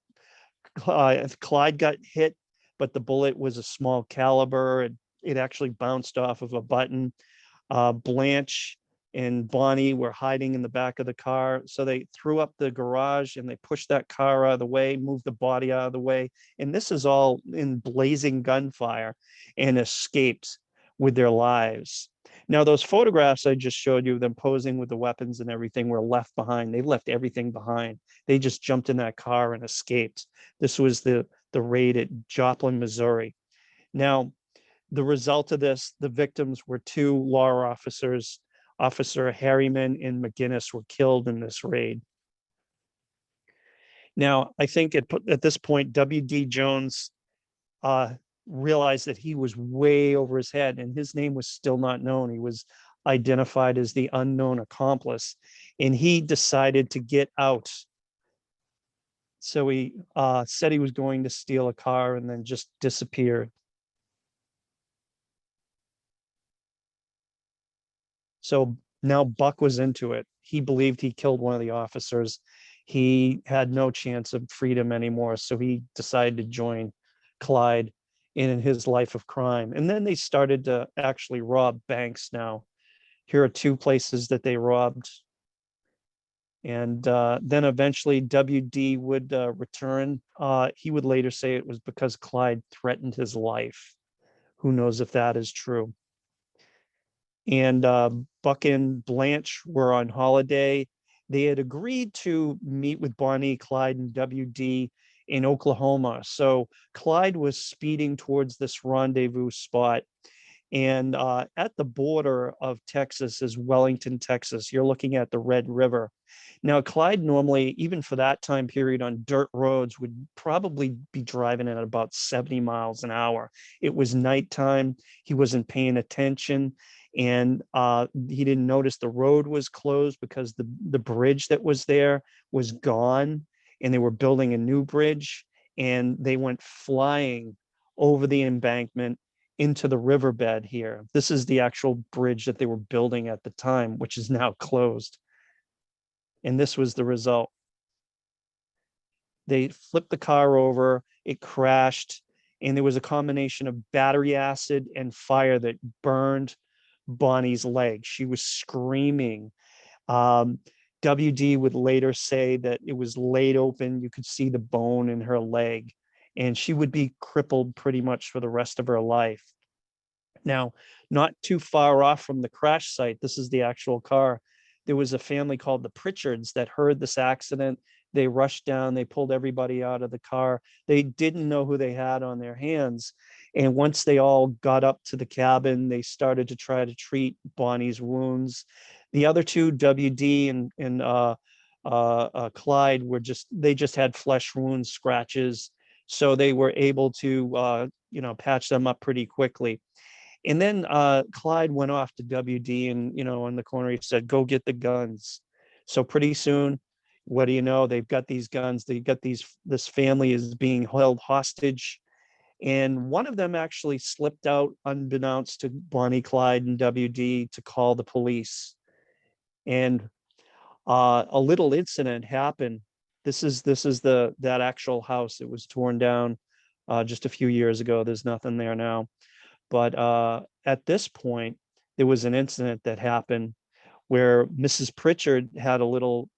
Clyde got hit, but the bullet was a small caliber. It actually bounced off of a button. Blanche and Bonnie were hiding in the back of the car. So they threw up the garage and they pushed that car out of the way, moved the body out of the way. And this is all in blazing gunfire, and escaped with their lives. Now, those photographs I just showed you, them posing with the weapons and everything, were left behind. They left everything behind. They just jumped in that car and escaped. This was the raid at Joplin, Missouri. Now, the result of this, the victims were two law officers. Officer Harriman and McGinnis were killed in this raid. Now, I think at this point, W.D. Jones realized that he was way over his head, and his name was still not known. He was identified as the unknown accomplice, and he decided to get out. So he said he was going to steal a car and then just disappeared. So now Buck was into it. He believed he killed one of the officers. He had no chance of freedom anymore. So he decided to join Clyde in his life of crime. And then they started to actually rob banks now. Here are two places that they robbed. And then eventually WD would return. He would later say it was because Clyde threatened his life. Who knows if that is true? And Buck and Blanche were on holiday. They had agreed to meet with Bonnie, Clyde, and WD in Oklahoma. So Clyde was speeding towards this rendezvous spot. And at the border of Texas is Wellington, Texas. You're looking at the Red River. Now, Clyde normally, even for that time period on dirt roads, would probably be driving at about 70 miles an hour. It was nighttime. He wasn't paying attention, and he didn't notice the road was closed because the bridge that was there was gone, and they were building a new bridge, and they went flying over the embankment into the riverbed here. This is the actual bridge that they were building at the time, which is now closed. And this was the result. They flipped the car over, it crashed, and there was a combination of battery acid and fire that burned Bonnie's leg. She was screaming. WD would later say that it was laid open. You could see the bone in her leg, and she would be crippled pretty much for the rest of her life. Now, not too far off from the crash site, this is the actual car. There was a family called the Pritchards that heard this accident. They rushed down, they pulled everybody out of the car. They didn't know who they had on their hands. And once they all got up to the cabin, they started to try to treat Bonnie's wounds. The other two, WD and Clyde, they just had flesh wounds, scratches. So they were able to, patch them up pretty quickly. And then Clyde went off to WD, and, in the corner, he said, "Go get the guns." So pretty soon, what do you know? They've got these guns. This family is being held hostage. And one of them actually slipped out unbeknownst to Bonnie, Clyde, and WD to call the police. And a little incident happened. This is that actual house. It was torn down just a few years ago. There's nothing there now. But at this point, there was an incident that happened where Mrs. Pritchard had a little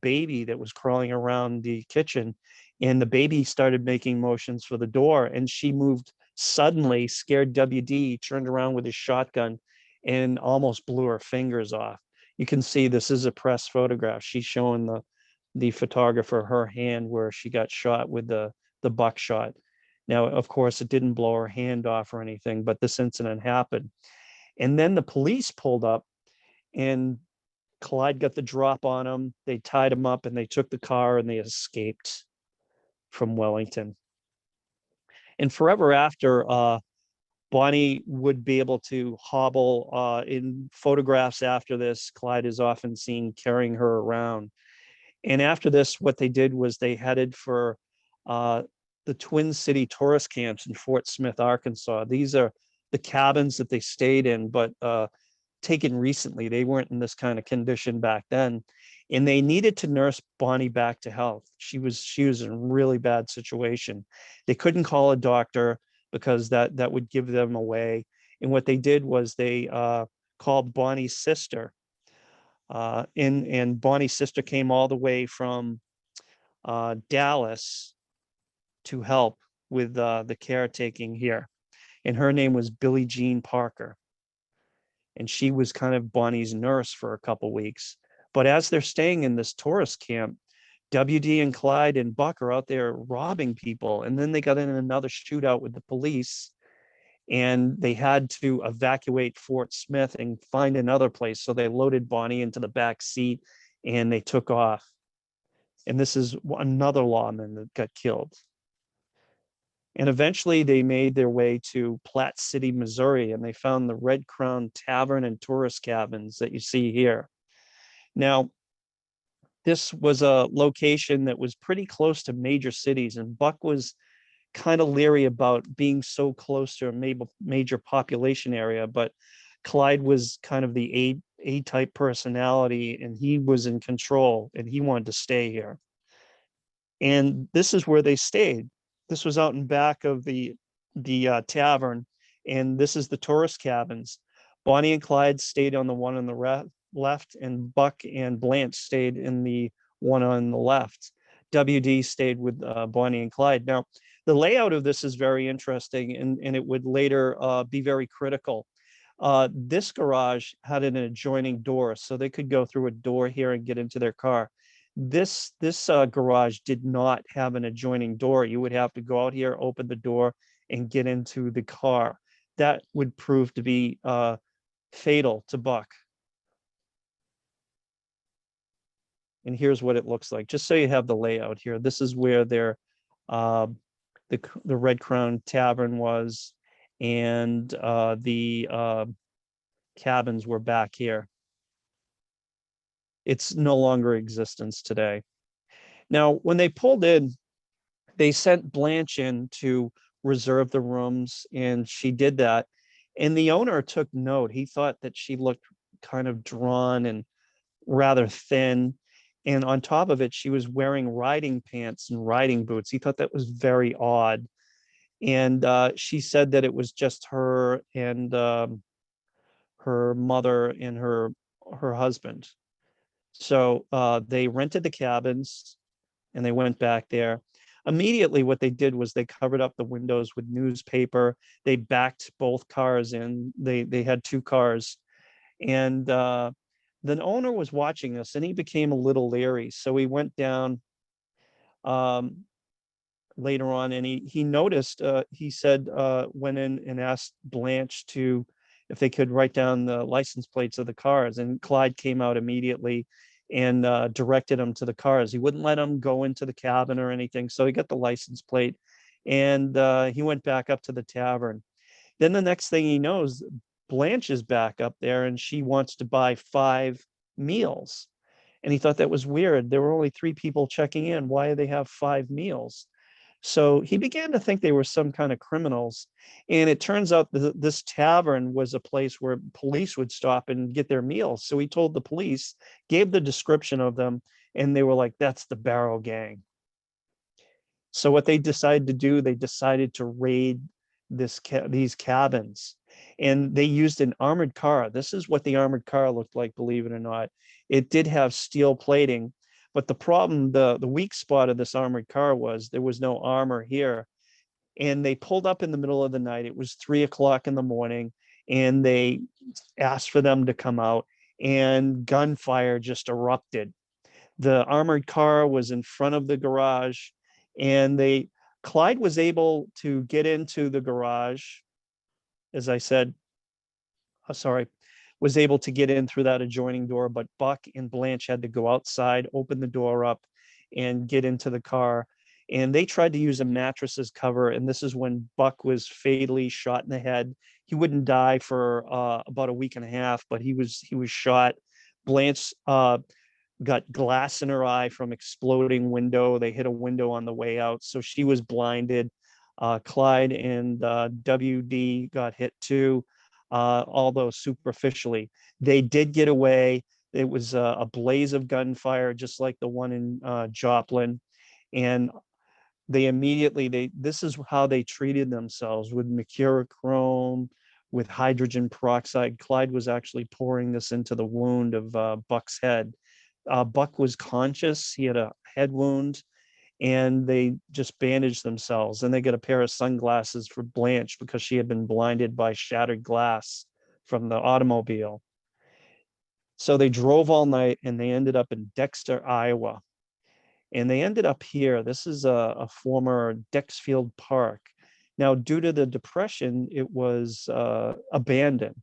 baby that was crawling around the kitchen, and the baby started making motions for the door, and she moved suddenly, scared WD, turned around with his shotgun, and almost blew her fingers off. You can see this is a press photograph. She's showing the photographer her hand where she got shot with the buckshot. Now, of course, it didn't blow her hand off or anything, but this incident happened. And then the police pulled up, and Clyde got the drop on him. They tied him up and they took the car and they escaped from Wellington. And forever after, Bonnie would be able to hobble. In photographs after this, Clyde is often seen carrying her around. And after this, what they did was they headed for the Twin City tourist camps in Fort Smith, Arkansas. These are the cabins that they stayed in, but taken recently. They weren't in this kind of condition back then. And they needed to nurse Bonnie back to health. She was in a really bad situation. They couldn't call a doctor because that would give them away. And what they did was they called Bonnie's sister. And Bonnie's sister came all the way from Dallas to help with the caretaking here. And her name was Billie Jean Parker. And she was kind of Bonnie's nurse for a couple weeks. But as they're staying in this tourist camp, WD and Clyde and Buck are out there robbing people. And then they got in another shootout with the police, and they had to evacuate Fort Smith and find another place. So they loaded Bonnie into the back seat and they took off. And this is another lawman that got killed. And eventually they made their way to Platte City, Missouri, and they found the Red Crown Tavern and tourist cabins that you see here. Now, this was a location that was pretty close to major cities, and Buck was kind of leery about being so close to a major population area, but Clyde was kind of the A-type personality, and he was in control, and he wanted to stay here. And this is where they stayed. This was out in back of the tavern, and this is the tourist cabins. Bonnie and Clyde stayed on the one on the left, and Buck and Blanche stayed in the one on the left. WD stayed with Bonnie and Clyde. Now, the layout of this is very interesting, and it would later be very critical. This garage had an adjoining door, so they could go through a door here and get into their car. This garage did not have an adjoining door. You would have to go out here, open the door, and get into the car. That would prove to be fatal to Buck. And here's what it looks like, just so you have the layout here. This is where their the Red Crown Tavern was, and the cabins were back here. It's no longer in existence today. Now, when they pulled in, they sent Blanche in to reserve the rooms, and she did that. And the owner took note. He thought that she looked kind of drawn and rather thin. And on top of it, she was wearing riding pants and riding boots. He thought that was very odd. And she said that it was just her and her mother and her husband. So they rented the cabins and they went back there. Immediately, what they did was they covered up the windows with newspaper. They backed both cars in. They had two cars. And the owner was watching this, and he became a little leery. So he went down later on, and he noticed, he said, went in and asked Blanche if they could write down the license plates of the cars. And Clyde came out immediately and directed him to the cars. He wouldn't let him go into the cabin or anything. So he got the license plate, and he went back up to the tavern. Then the next thing he knows, Blanche is back up there, and she wants to buy 5 meals. And he thought that was weird. There were only 3 people checking in. Why do they have 5 meals? So he began to think they were some kind of criminals. And it turns out that this tavern was a place where police would stop and get their meals. So he told the police, gave the description of them, and they were like, that's the Barrow Gang. So what they decided to do, they decided to raid these cabins. And they used an armored car. This is what the armored car looked like, believe it or not. It did have steel plating. But the problem, the weak spot of this armored car was there was no armor here. And they pulled up in the middle of the night. It was 3 o'clock in the morning, and they asked for them to come out. and gunfire just erupted. The armored car was in front of the garage, and Clyde was able to get into the garage, as I said, sorry, was able to get in through that adjoining door, but Buck and Blanche had to go outside, open the door up, and get into the car. And they tried to use a mattress as cover. And this is when Buck was fatally shot in the head. He wouldn't die for about a week and a half, but he was shot. Blanche got glass in her eye from exploding window. They hit a window on the way out, so she was blinded. Clyde and WD got hit too, although superficially. They did get away. It was a blaze of gunfire, just like the one in Joplin. And this is how they treated themselves, with mercurochrome, with hydrogen peroxide. Clyde was actually pouring this into the wound of Buck's head. Buck was conscious. He had a head wound, and they just bandaged themselves. And they got a pair of sunglasses for Blanche because she had been blinded by shattered glass from the automobile. So they drove all night, and they ended up in Dexter, Iowa. And they ended up here. This is a former Dexfield Park. Now, due to the Depression, it was abandoned.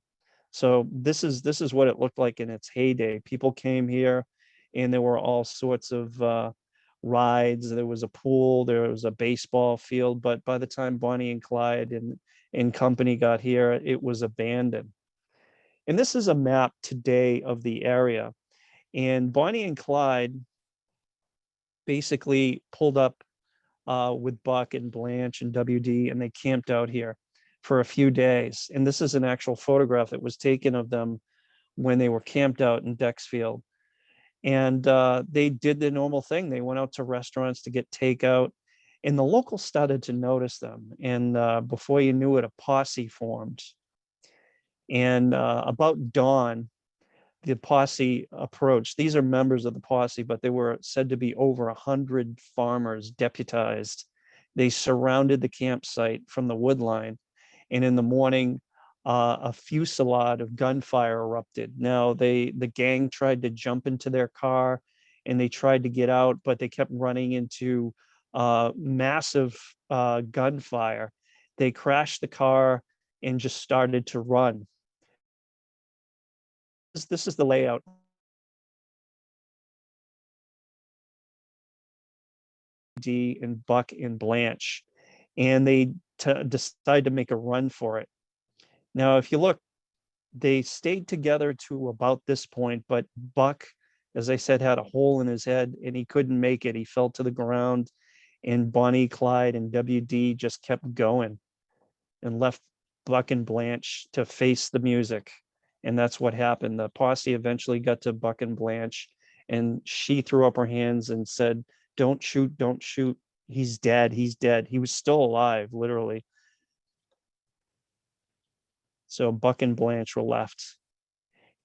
So this is what it looked like in its heyday. People came here, and there were all sorts of rides. There was a pool, there was a baseball field, but by the time Bonnie and Clyde and company got here, it was abandoned. And this is a map today of the area. And Bonnie and Clyde basically pulled up with Buck and Blanche and WD, and they camped out here for a few days. And this is an actual photograph that was taken of them when they were camped out in Dexfield. And they did the normal thing. They went out to restaurants to get takeout, and the locals started to notice them. And before you knew it, a posse formed. And about dawn, the posse approached. These are members of the posse, but they were said to be over 100 farmers deputized. They surrounded the campsite from the wood line, and in the morning, a fusillade of gunfire erupted. Now, the gang tried to jump into their car, and they tried to get out, but they kept running into massive gunfire. They crashed the car and just started to run. This is the layout. D and Buck and Blanche, and they decide to make a run for it. Now, if you look, they stayed together to about this point, but Buck, as I said, had a hole in his head and he couldn't make it. He fell to the ground, and Bonnie, Clyde, and WD just kept going and left Buck and Blanche to face the music. And that's what happened. The posse eventually got to Buck and Blanche, and she threw up her hands and said, "Don't shoot, don't shoot. He's dead, he's dead." He was still alive, literally. So Buck and Blanche were left.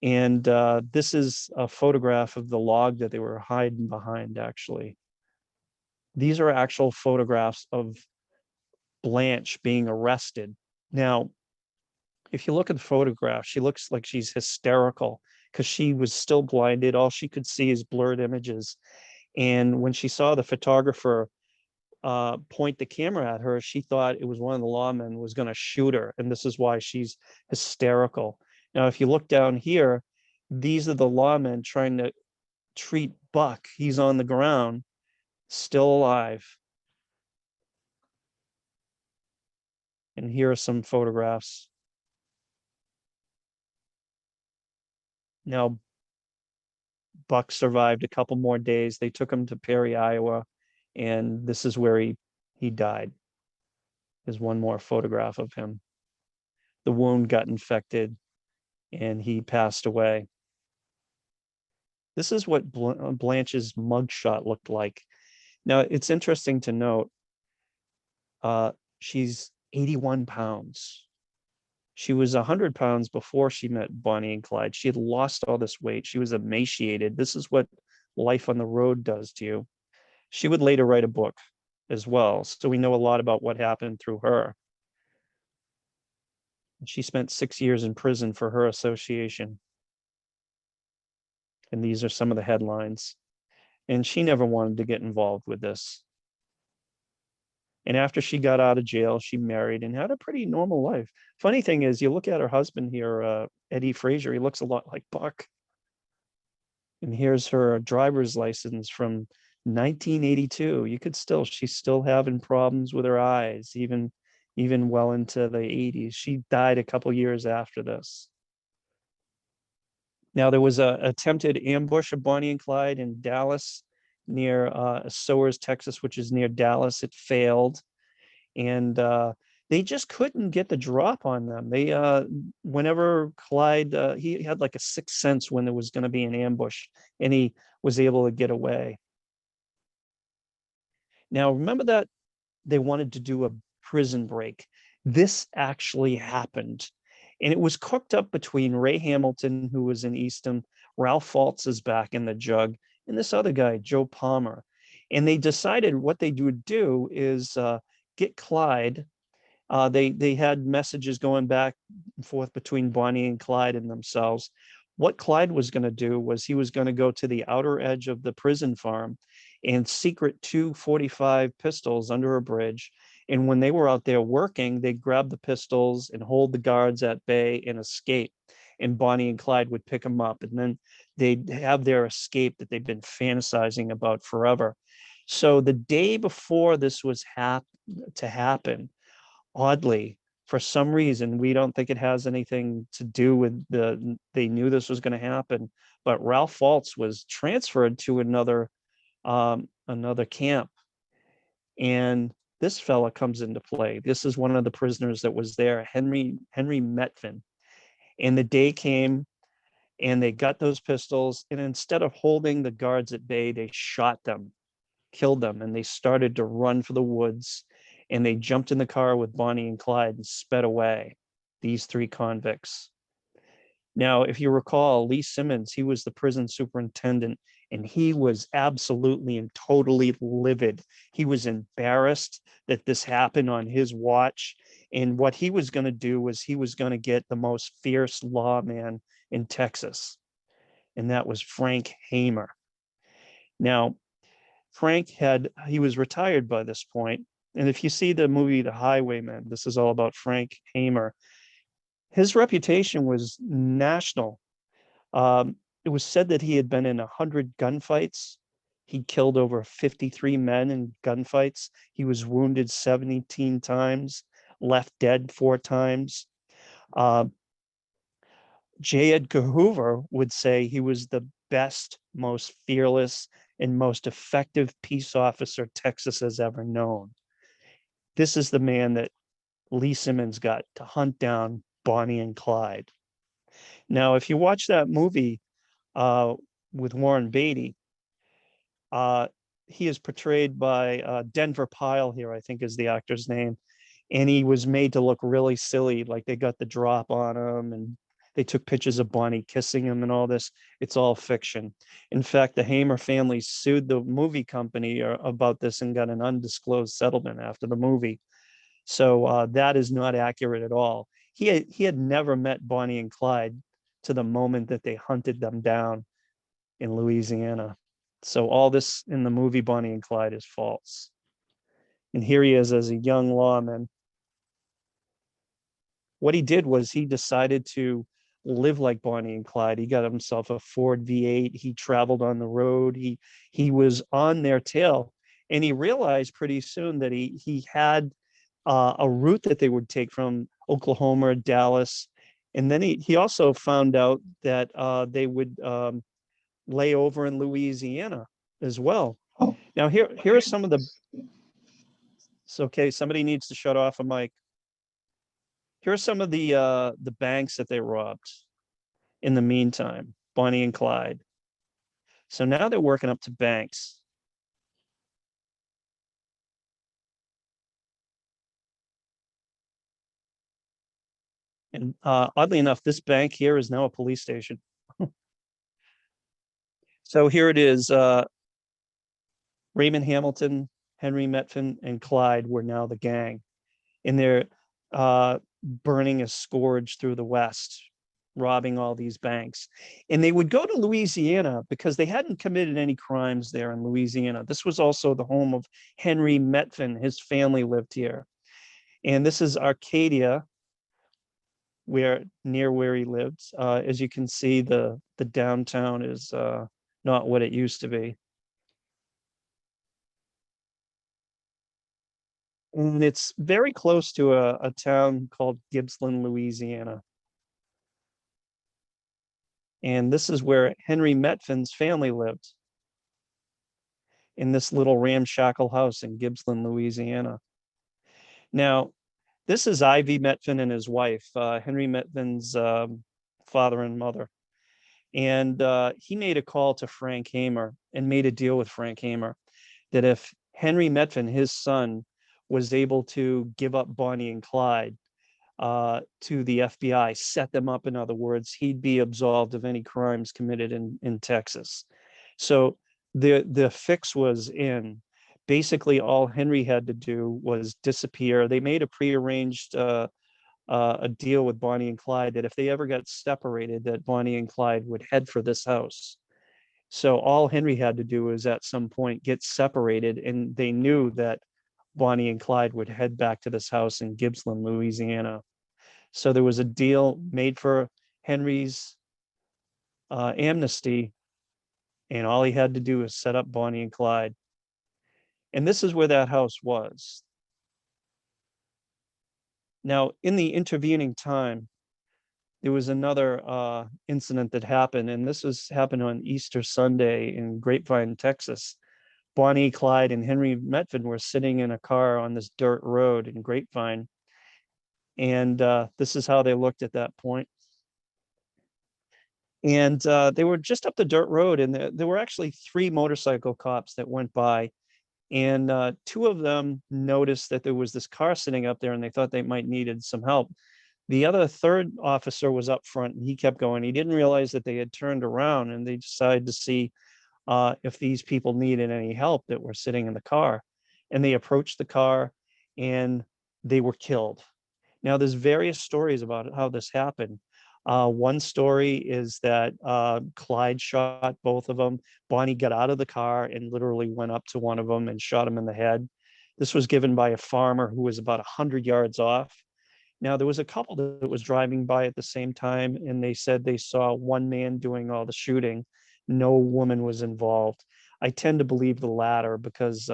And this is a photograph of the log that they were hiding behind, actually. These are actual photographs of Blanche being arrested. Now, if you look at the photograph, she looks like she's hysterical because she was still blinded. All she could see is blurred images. And when she saw the photographer point the camera at her, she thought it was one of the lawmen was going to shoot her. And this is why she's hysterical. Now, if you look down here, these are the lawmen trying to treat Buck. He's on the ground, still alive. And here are some photographs. Now, Buck survived a couple more days. They took him to Perry, Iowa, and this is where he died. There's one more photograph of him. The wound got infected, and he passed away. This is what Blanche's mugshot looked like. Now, it's interesting to note, she's 81 pounds. She was 100 pounds before she met Bonnie and Clyde. She had lost all this weight. She was emaciated. This is what life on the road does to you. She would later write a book as well. So we know a lot about what happened through her. She spent 6 years in prison for her association. And these are some of the headlines. And she never wanted to get involved with this. And after she got out of jail, she married and had a pretty normal life. Funny thing is, you look at her husband here, Eddie Frazier, he looks a lot like Buck. And here's her driver's license from 1982. You could still, she's still having problems with her eyes, even well into the 80s. She died a couple years after this. Now, there was a attempted ambush of Bonnie and Clyde in Dallas near Sowers, Texas, which is near Dallas. It failed. And they just couldn't get the drop on them. They, whenever Clyde, he had like a sixth sense when there was going to be an ambush, and he was able to get away. Now, remember that they wanted to do a prison break. This actually happened. And it was cooked up between Ray Hamilton, who was in Eastham, Ralph Faltz is back in the jug, and this other guy, Joe Palmer. And they decided what they would do is get Clyde. They had messages going back and forth between Bonnie and Clyde and themselves. What Clyde was going to do was he was going to go to the outer edge of the prison farm and secret 245 pistols under a bridge. And when they were out there working, they'd grab the pistols and hold the guards at bay and escape. And Bonnie and Clyde would pick them up, and then they'd have their escape that they've been fantasizing about forever. So the day before this was to happen, oddly, for some reason, we don't think it has anything to do with they knew this was going to happen, but Ralph Faltz was transferred to another camp. And this fella comes into play. This is one of the prisoners that was there, Henry Metvin. And the day came and they got those pistols, and instead of holding the guards at bay, they shot them, killed them, and they started to run for the woods. And they jumped in the car with Bonnie and Clyde and sped away, these three convicts. Now, if you recall, Lee Simmons, he was the prison superintendent, and he was absolutely and totally livid. He was embarrassed that this happened on his watch. And what he was going to do was he was going to get the most fierce lawman in Texas, and that was Frank Hamer. Now, he was retired by this point. And if you see the movie The Highwayman, this is all about Frank Hamer. His reputation was national. It was said that he had been in 100 gunfights. He killed over 53 men in gunfights. He was wounded 17 times, left dead 4 times. J. Edgar Hoover would say he was the best, most fearless, and most effective peace officer Texas has ever known. This is the man that Lee Simmons got to hunt down Bonnie and Clyde. Now, if you watch that movie with Warren Beatty, he is portrayed by Denver Pyle here, I think is the actor's name. And he was made to look really silly, like they got the drop on him and they took pictures of Bonnie kissing him and all this. It's all fiction. In fact, the Hamer family sued the movie company about this and got an undisclosed settlement after the movie. So that is not accurate at all. He had never met Bonnie and Clyde to the moment that they hunted them down in Louisiana. So all this in the movie Bonnie and Clyde is false. And here he is as a young lawman. What he did was he decided to live like Bonnie and Clyde. He got himself a Ford V8. He traveled on the road. He was on their tail, and he realized pretty soon that he had a route that they would take from Oklahoma, Dallas, and then he also found out that they would lay over in Louisiana as well. Oh, Now here are some of the. It's okay. Somebody needs to shut off a mic. Here are some of the banks that they robbed in the meantime, Bonnie and Clyde. So now they're working up to banks. And oddly enough, this bank here is now a police station. So here it is. Raymond Hamilton, Henry Metvin, and Clyde were now the gang. And they're burning a scourge through the West. robbing all these banks. And they would go to Louisiana because they hadn't committed any crimes there in Louisiana. This was also the home of Henry Metvin. His family lived here. And this is Arcadia, where near where he lived. As you can see, the downtown is not what it used to be. And it's very close to a town called Gibbsland, Louisiana. And this is where Henry Metvin's family lived, in this little ramshackle house in Gibbsland, Louisiana. Now, this is Ivy Metvin and his wife, Henry Metvin's father and mother. And he made a call to Frank Hamer and made a deal with Frank Hamer that if Henry Metvin, his son, was able to give up Bonnie and Clyde to the FBI, set them up, in other words, he'd be absolved of any crimes committed in Texas. So the fix was in. Basically, all Henry had to do was disappear. They made a prearranged a deal with Bonnie and Clyde that if they ever got separated, that Bonnie and Clyde would head for this house. So all Henry had to do was at some point get separated, and they knew that Bonnie and Clyde would head back to this house in Gibbsland, Louisiana. So there was a deal made for Henry's amnesty, and all he had to do was set up Bonnie and Clyde. And this is where that house was. Now, in the intervening time, there was another incident that happened, and this happened on Easter Sunday in Grapevine, Texas. Bonnie, Clyde, and Henry Metvin were sitting in a car on this dirt road in Grapevine, and this is how they looked at that point. And they were just up the dirt road, and there were actually 3 motorcycle cops that went by, and 2 of them noticed that there was this car sitting up there, and they thought they might needed some help. The other third officer was up front, and he kept going. He didn't realize that they had turned around, and they decided to see if these people needed any help that were sitting in the car. And they approached the car, and they were killed. Now, there's various stories about how this happened. One story is that Clyde shot both of them. Bonnie got out of the car and literally went up to one of them and shot him in the head. This was given by a farmer who was about 100 yards off. Now, there was a couple that was driving by at the same time, and they said they saw one man doing all the shooting. No woman was involved. I tend to believe the latter because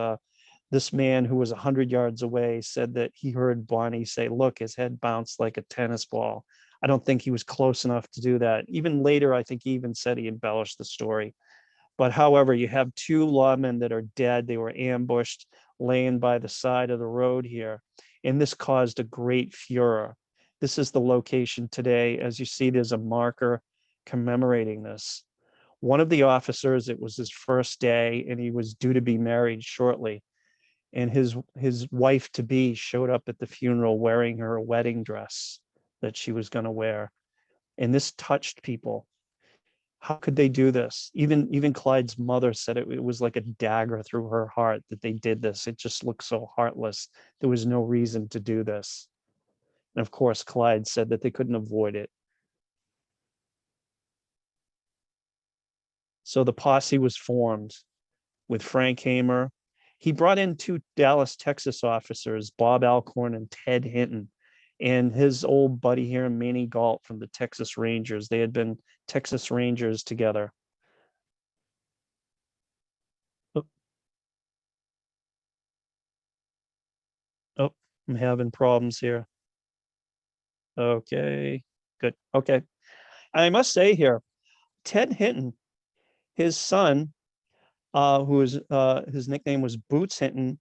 this man who was 100 yards away said that he heard Bonnie say, look, his head bounced like a tennis ball. I don't think he was close enough to do that. Even later, I think he even said he embellished the story. But however, you have 2 lawmen that are dead. They were ambushed, laying by the side of the road here. And this caused a great furor. This is the location today. As you see, there's a marker commemorating this. One of the officers, it was his first day, and he was due to be married shortly. And his wife-to-be showed up at the funeral wearing her wedding dress that she was going to wear. And this touched people. How could they do this? Even Clyde's mother said it was like a dagger through her heart that they did this. It just looked so heartless. There was no reason to do this. And of course, Clyde said that they couldn't avoid it. So the posse was formed with Frank Hamer. He brought in 2 Dallas, Texas officers, Bob Alcorn and Ted Hinton, and his old buddy here, Manny Galt from the Texas Rangers. They had been Texas Rangers together. Oh, oh, I'm having problems here. Okay, good. Okay. I must say here, Ted Hinton, his son, his nickname was Boots Hinton,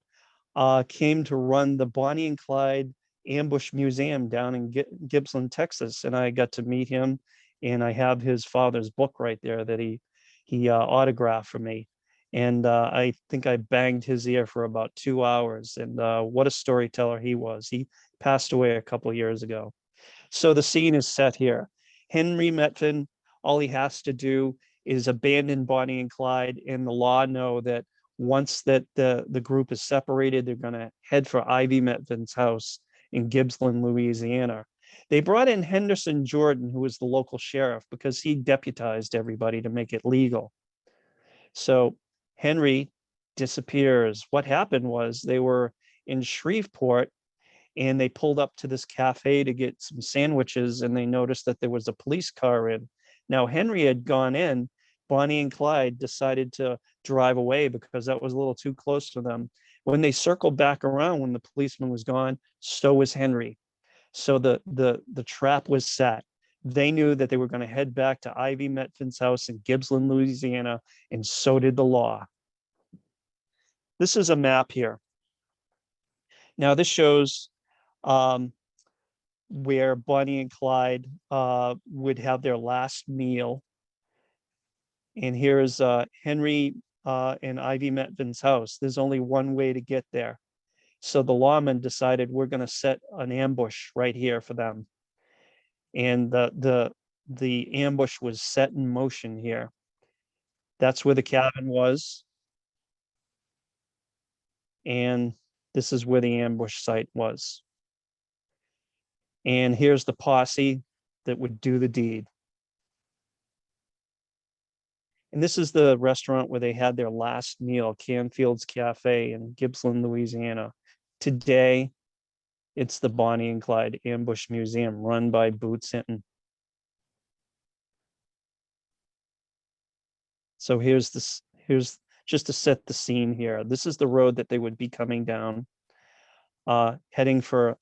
came to run the Bonnie and Clyde Ambush Museum down in Gibbsland, Texas, and I got to meet him. And I have his father's book right there that he autographed for me. And I think I banged his ear for about 2 hours. And what a storyteller he was. He passed away a couple of years ago. So the scene is set here. Henry Metvin, all he has to do is abandon Bonnie and Clyde, and the law know that once that the group is separated, they're going to head for Ivy Metvin's house in Gibbsland, Louisiana. They brought in Henderson Jordan, who was the local sheriff, because he deputized everybody to make it legal. So Henry disappears. What happened was they were in Shreveport and they pulled up to this cafe to get some sandwiches and they noticed that there was a police car in. Now, Henry had gone in. Bonnie and Clyde decided to drive away because that was a little too close to them. When they circled back around, when the policeman was gone, so was Henry. So the trap was set. They knew that they were going to head back to Ivy Metvin's house in Gibbsland, Louisiana, and so did the law. This is a map here. Now this shows where Bonnie and Clyde would have their last meal. And here's Henry and Ivy Metvin's house. There's only one way to get there. So the lawmen decided we're going to set an ambush right here for them. And the ambush was set in motion here. That's where the cabin was. And this is where the ambush site was. And here's the posse that would do the deed. And this is the restaurant where they had their last meal, Canfield's Cafe in Gibbsland, Louisiana. Today, it's the Bonnie and Clyde Ambush Museum run by Boots Hinton. So here's just to set the scene here. This is the road that they would be coming down, heading for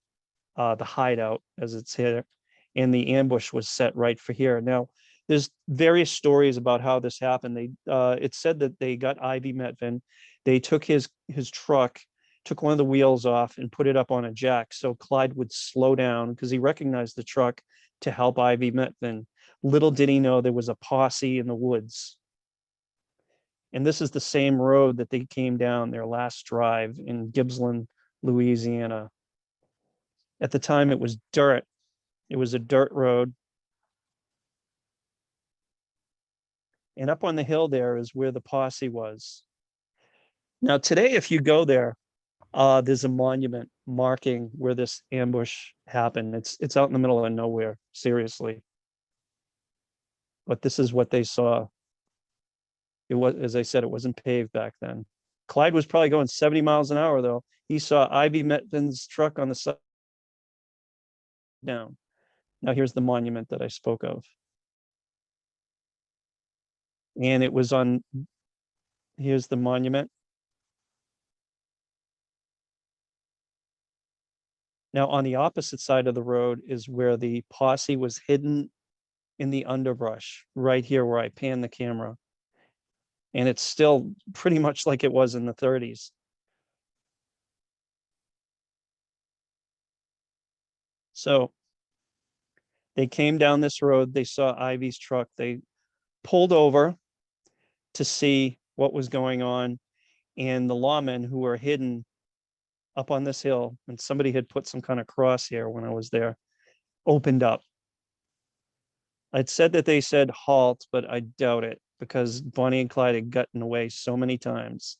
the hideout as it's here. And the ambush was set right for here. Now, there's various stories about how this happened. It said that they got Ivy Metvin. They took his truck, took one of the wheels off and put it up on a jack so Clyde would slow down because he recognized the truck to help Ivy Metvin. Little did he know there was a posse in the woods. And this is the same road that they came down their last drive in Gibbsland, Louisiana. At the time, it was dirt. It was a dirt road. And up on the hill there is where the posse was. Now, today, if you go there, there's a monument marking where this ambush happened. It's out in the middle of nowhere, seriously. But this is what they saw. It was, as I said, it wasn't paved back then. Clyde was probably going 70 miles an hour, though. He saw Ivy Metvin's truck on the side down. Now here's the monument that I spoke of. And it was on, here's the monument. Now on the opposite side of the road is where the posse was hidden in the underbrush, right here where I pan the camera. And it's still pretty much like it was in the 30s. So they came down this road, they saw Ivy's truck, they pulled over to see what was going on. And the lawmen who were hidden up on this hill, and somebody had put some kind of cross here when I was there, opened up. I'd said that they said halt, but I doubt it because Bonnie and Clyde had gotten away so many times.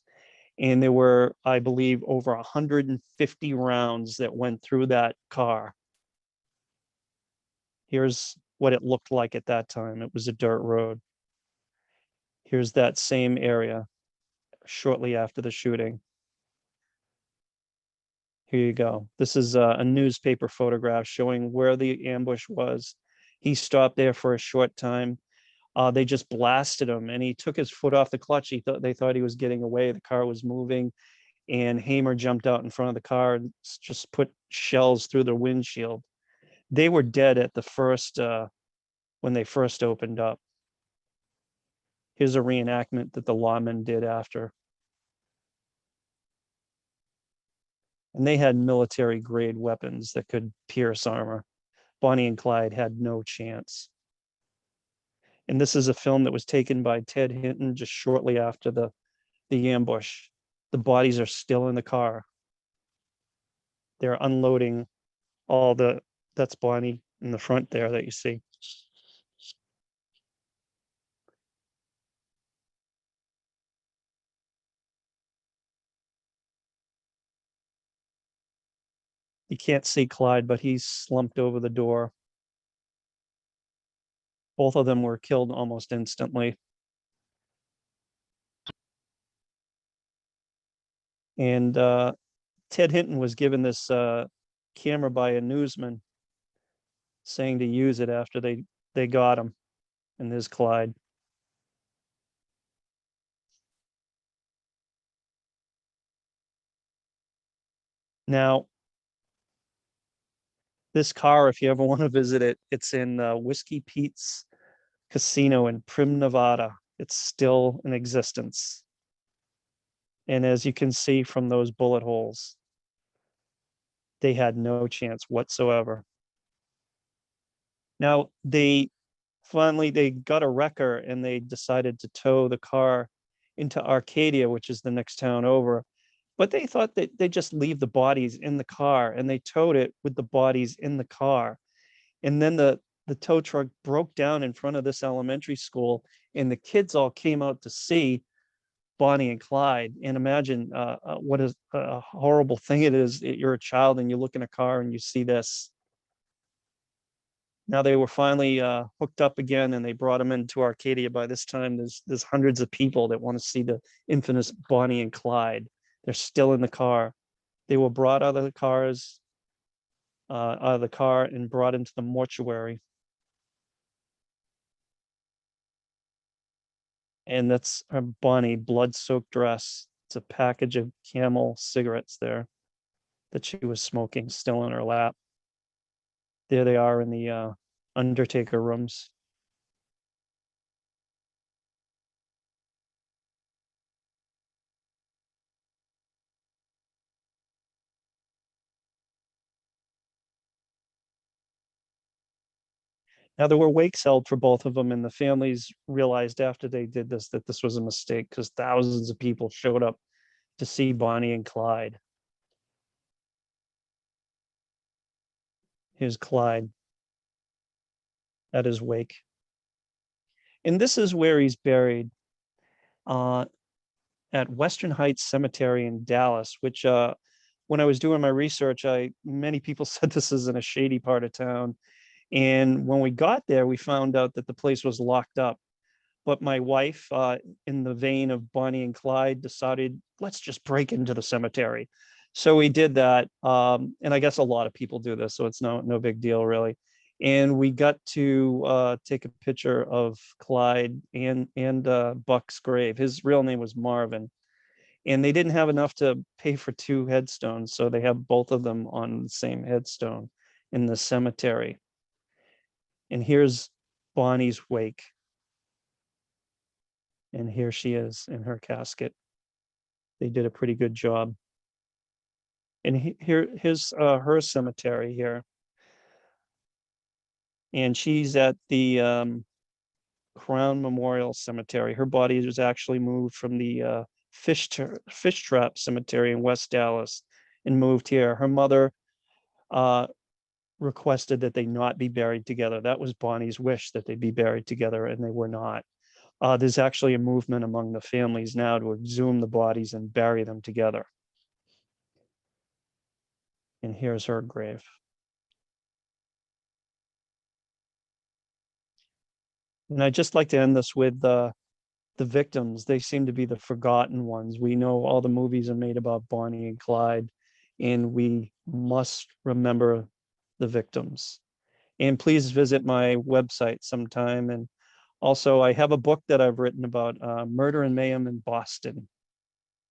And there were, I believe, over 150 rounds that went through that car. Here's what it looked like at that time. It was a dirt road. Here's that same area shortly after the shooting. Here you go. This is a newspaper photograph showing where the ambush was. He stopped there for a short time. They just blasted him and he took his foot off the clutch. They thought he was getting away. The car was moving and Hamer jumped out in front of the car and just put shells through the windshield. They were dead at the first, when they first opened up. Here's a reenactment that the lawmen did after. And they had military grade weapons that could pierce armor. Bonnie and Clyde had no chance. And this is a film that was taken by Ted Hinton just shortly after the ambush. The bodies are still in the car. They're unloading all that's Bonnie in the front there that you see. You can't see Clyde, but he's slumped over the door. Both of them were killed almost instantly. And Ted Hinton was given this camera by a newsman, saying to use it after they got him. And there's Clyde. Now, this car, if you ever want to visit it, it's in Whiskey Pete's Casino in Prim, Nevada. It's still in existence. And as you can see from those bullet holes, they had no chance whatsoever. Now, they got a wrecker and they decided to tow the car into Arcadia, which is the next town over. But they thought that they'd just leave the bodies in the car, and they towed it with the bodies in the car. And then the tow truck broke down in front of this elementary school, and the kids all came out to see Bonnie and Clyde. And imagine what a horrible thing it is. You're a child and you look in a car and you see this. Now they were finally hooked up again, and they brought them into Arcadia. By this time, there's hundreds of people that want to see the infamous Bonnie and Clyde. They're still in the car. They were brought out of the car and brought into the mortuary. And that's her Bonnie blood-soaked dress. It's a package of Camel cigarettes there that she was smoking, still in her lap. There they are in the Undertaker rooms. Now, there were wakes held for both of them, and the families realized after they did this that this was a mistake, because thousands of people showed up to see Bonnie and Clyde. Here's Clyde at his wake. And this is where he's buried, at Western Heights Cemetery in Dallas, which when I was doing my research, many people said this is in a shady part of town. And when we got there, we found out that the place was locked up. But my wife, in the vein of Bonnie and Clyde, decided, let's just break into the cemetery. So we did that. And I guess a lot of people do this, so it's no big deal, really. And we got to take a picture of Clyde and Buck's grave. His real name was Marvin. And they didn't have enough to pay for two headstones, so they have both of them on the same headstone in the cemetery. And here's Bonnie's wake. And here she is in her casket. They did a pretty good job. And here's her cemetery here. And she's at the Crown Memorial Cemetery. Her body was actually moved from the Fish Trap Cemetery in West Dallas and moved here. Her mother requested that they not be buried together. That was Bonnie's wish, that they be buried together, and they were not. There's actually a movement among the families now to exhume the bodies and bury them together. And here's her grave. And I'd just like to end this with the victims. They seem to be the forgotten ones. We know all the movies are made about Bonnie and Clyde, and we must remember the victims. And please visit my website sometime. And also, I have a book that I've written about murder and mayhem in Boston.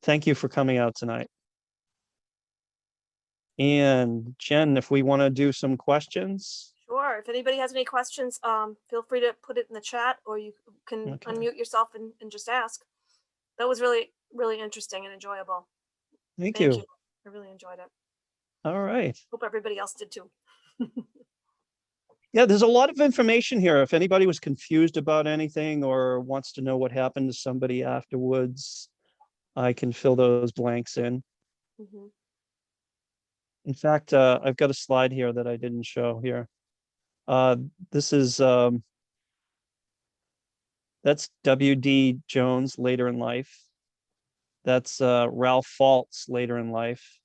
Thank you for coming out tonight. And Jen, if we want to do some questions. Sure. If anybody has any questions, feel free to put it in the chat, or you can unmute yourself and just ask. That was really, really interesting and enjoyable. Thank you. I really enjoyed it. All right. Hope everybody else did too. Yeah, there's a lot of information here. If anybody was confused about anything or wants to know what happened to somebody afterwards, I can fill those blanks in. Mm-hmm. In fact, I've got a slide here that I didn't show here. This is that's W.D. Jones later in life. That's Ralph Faltz later in life.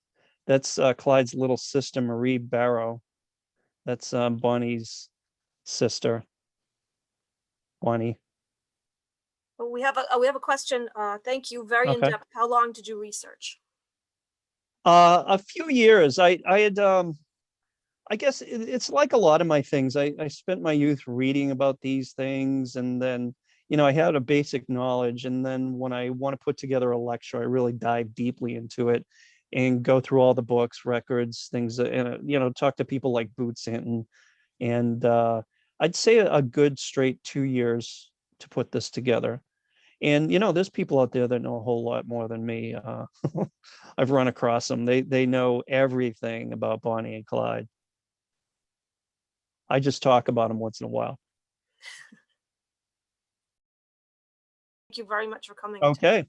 That's Clyde's little sister, Marie Barrow. That's Bonnie's sister, Bonnie. Well, we have a question. Thank you. Very in Okay. depth. How long did you research? A few years. I had I guess it's like a lot of my things. I spent my youth reading about these things, and then, I had a basic knowledge. And then when I want to put together a lecture, I really dive deeply into it and go through all the books, records, things, and, talk to people like Boots Hinton. And I'd say a good straight 2 years to put this together. And, there's people out there that know a whole lot more than me. I've run across them. They know everything about Bonnie and Clyde. I just talk about them once in a while. Thank you very much for coming. Okay.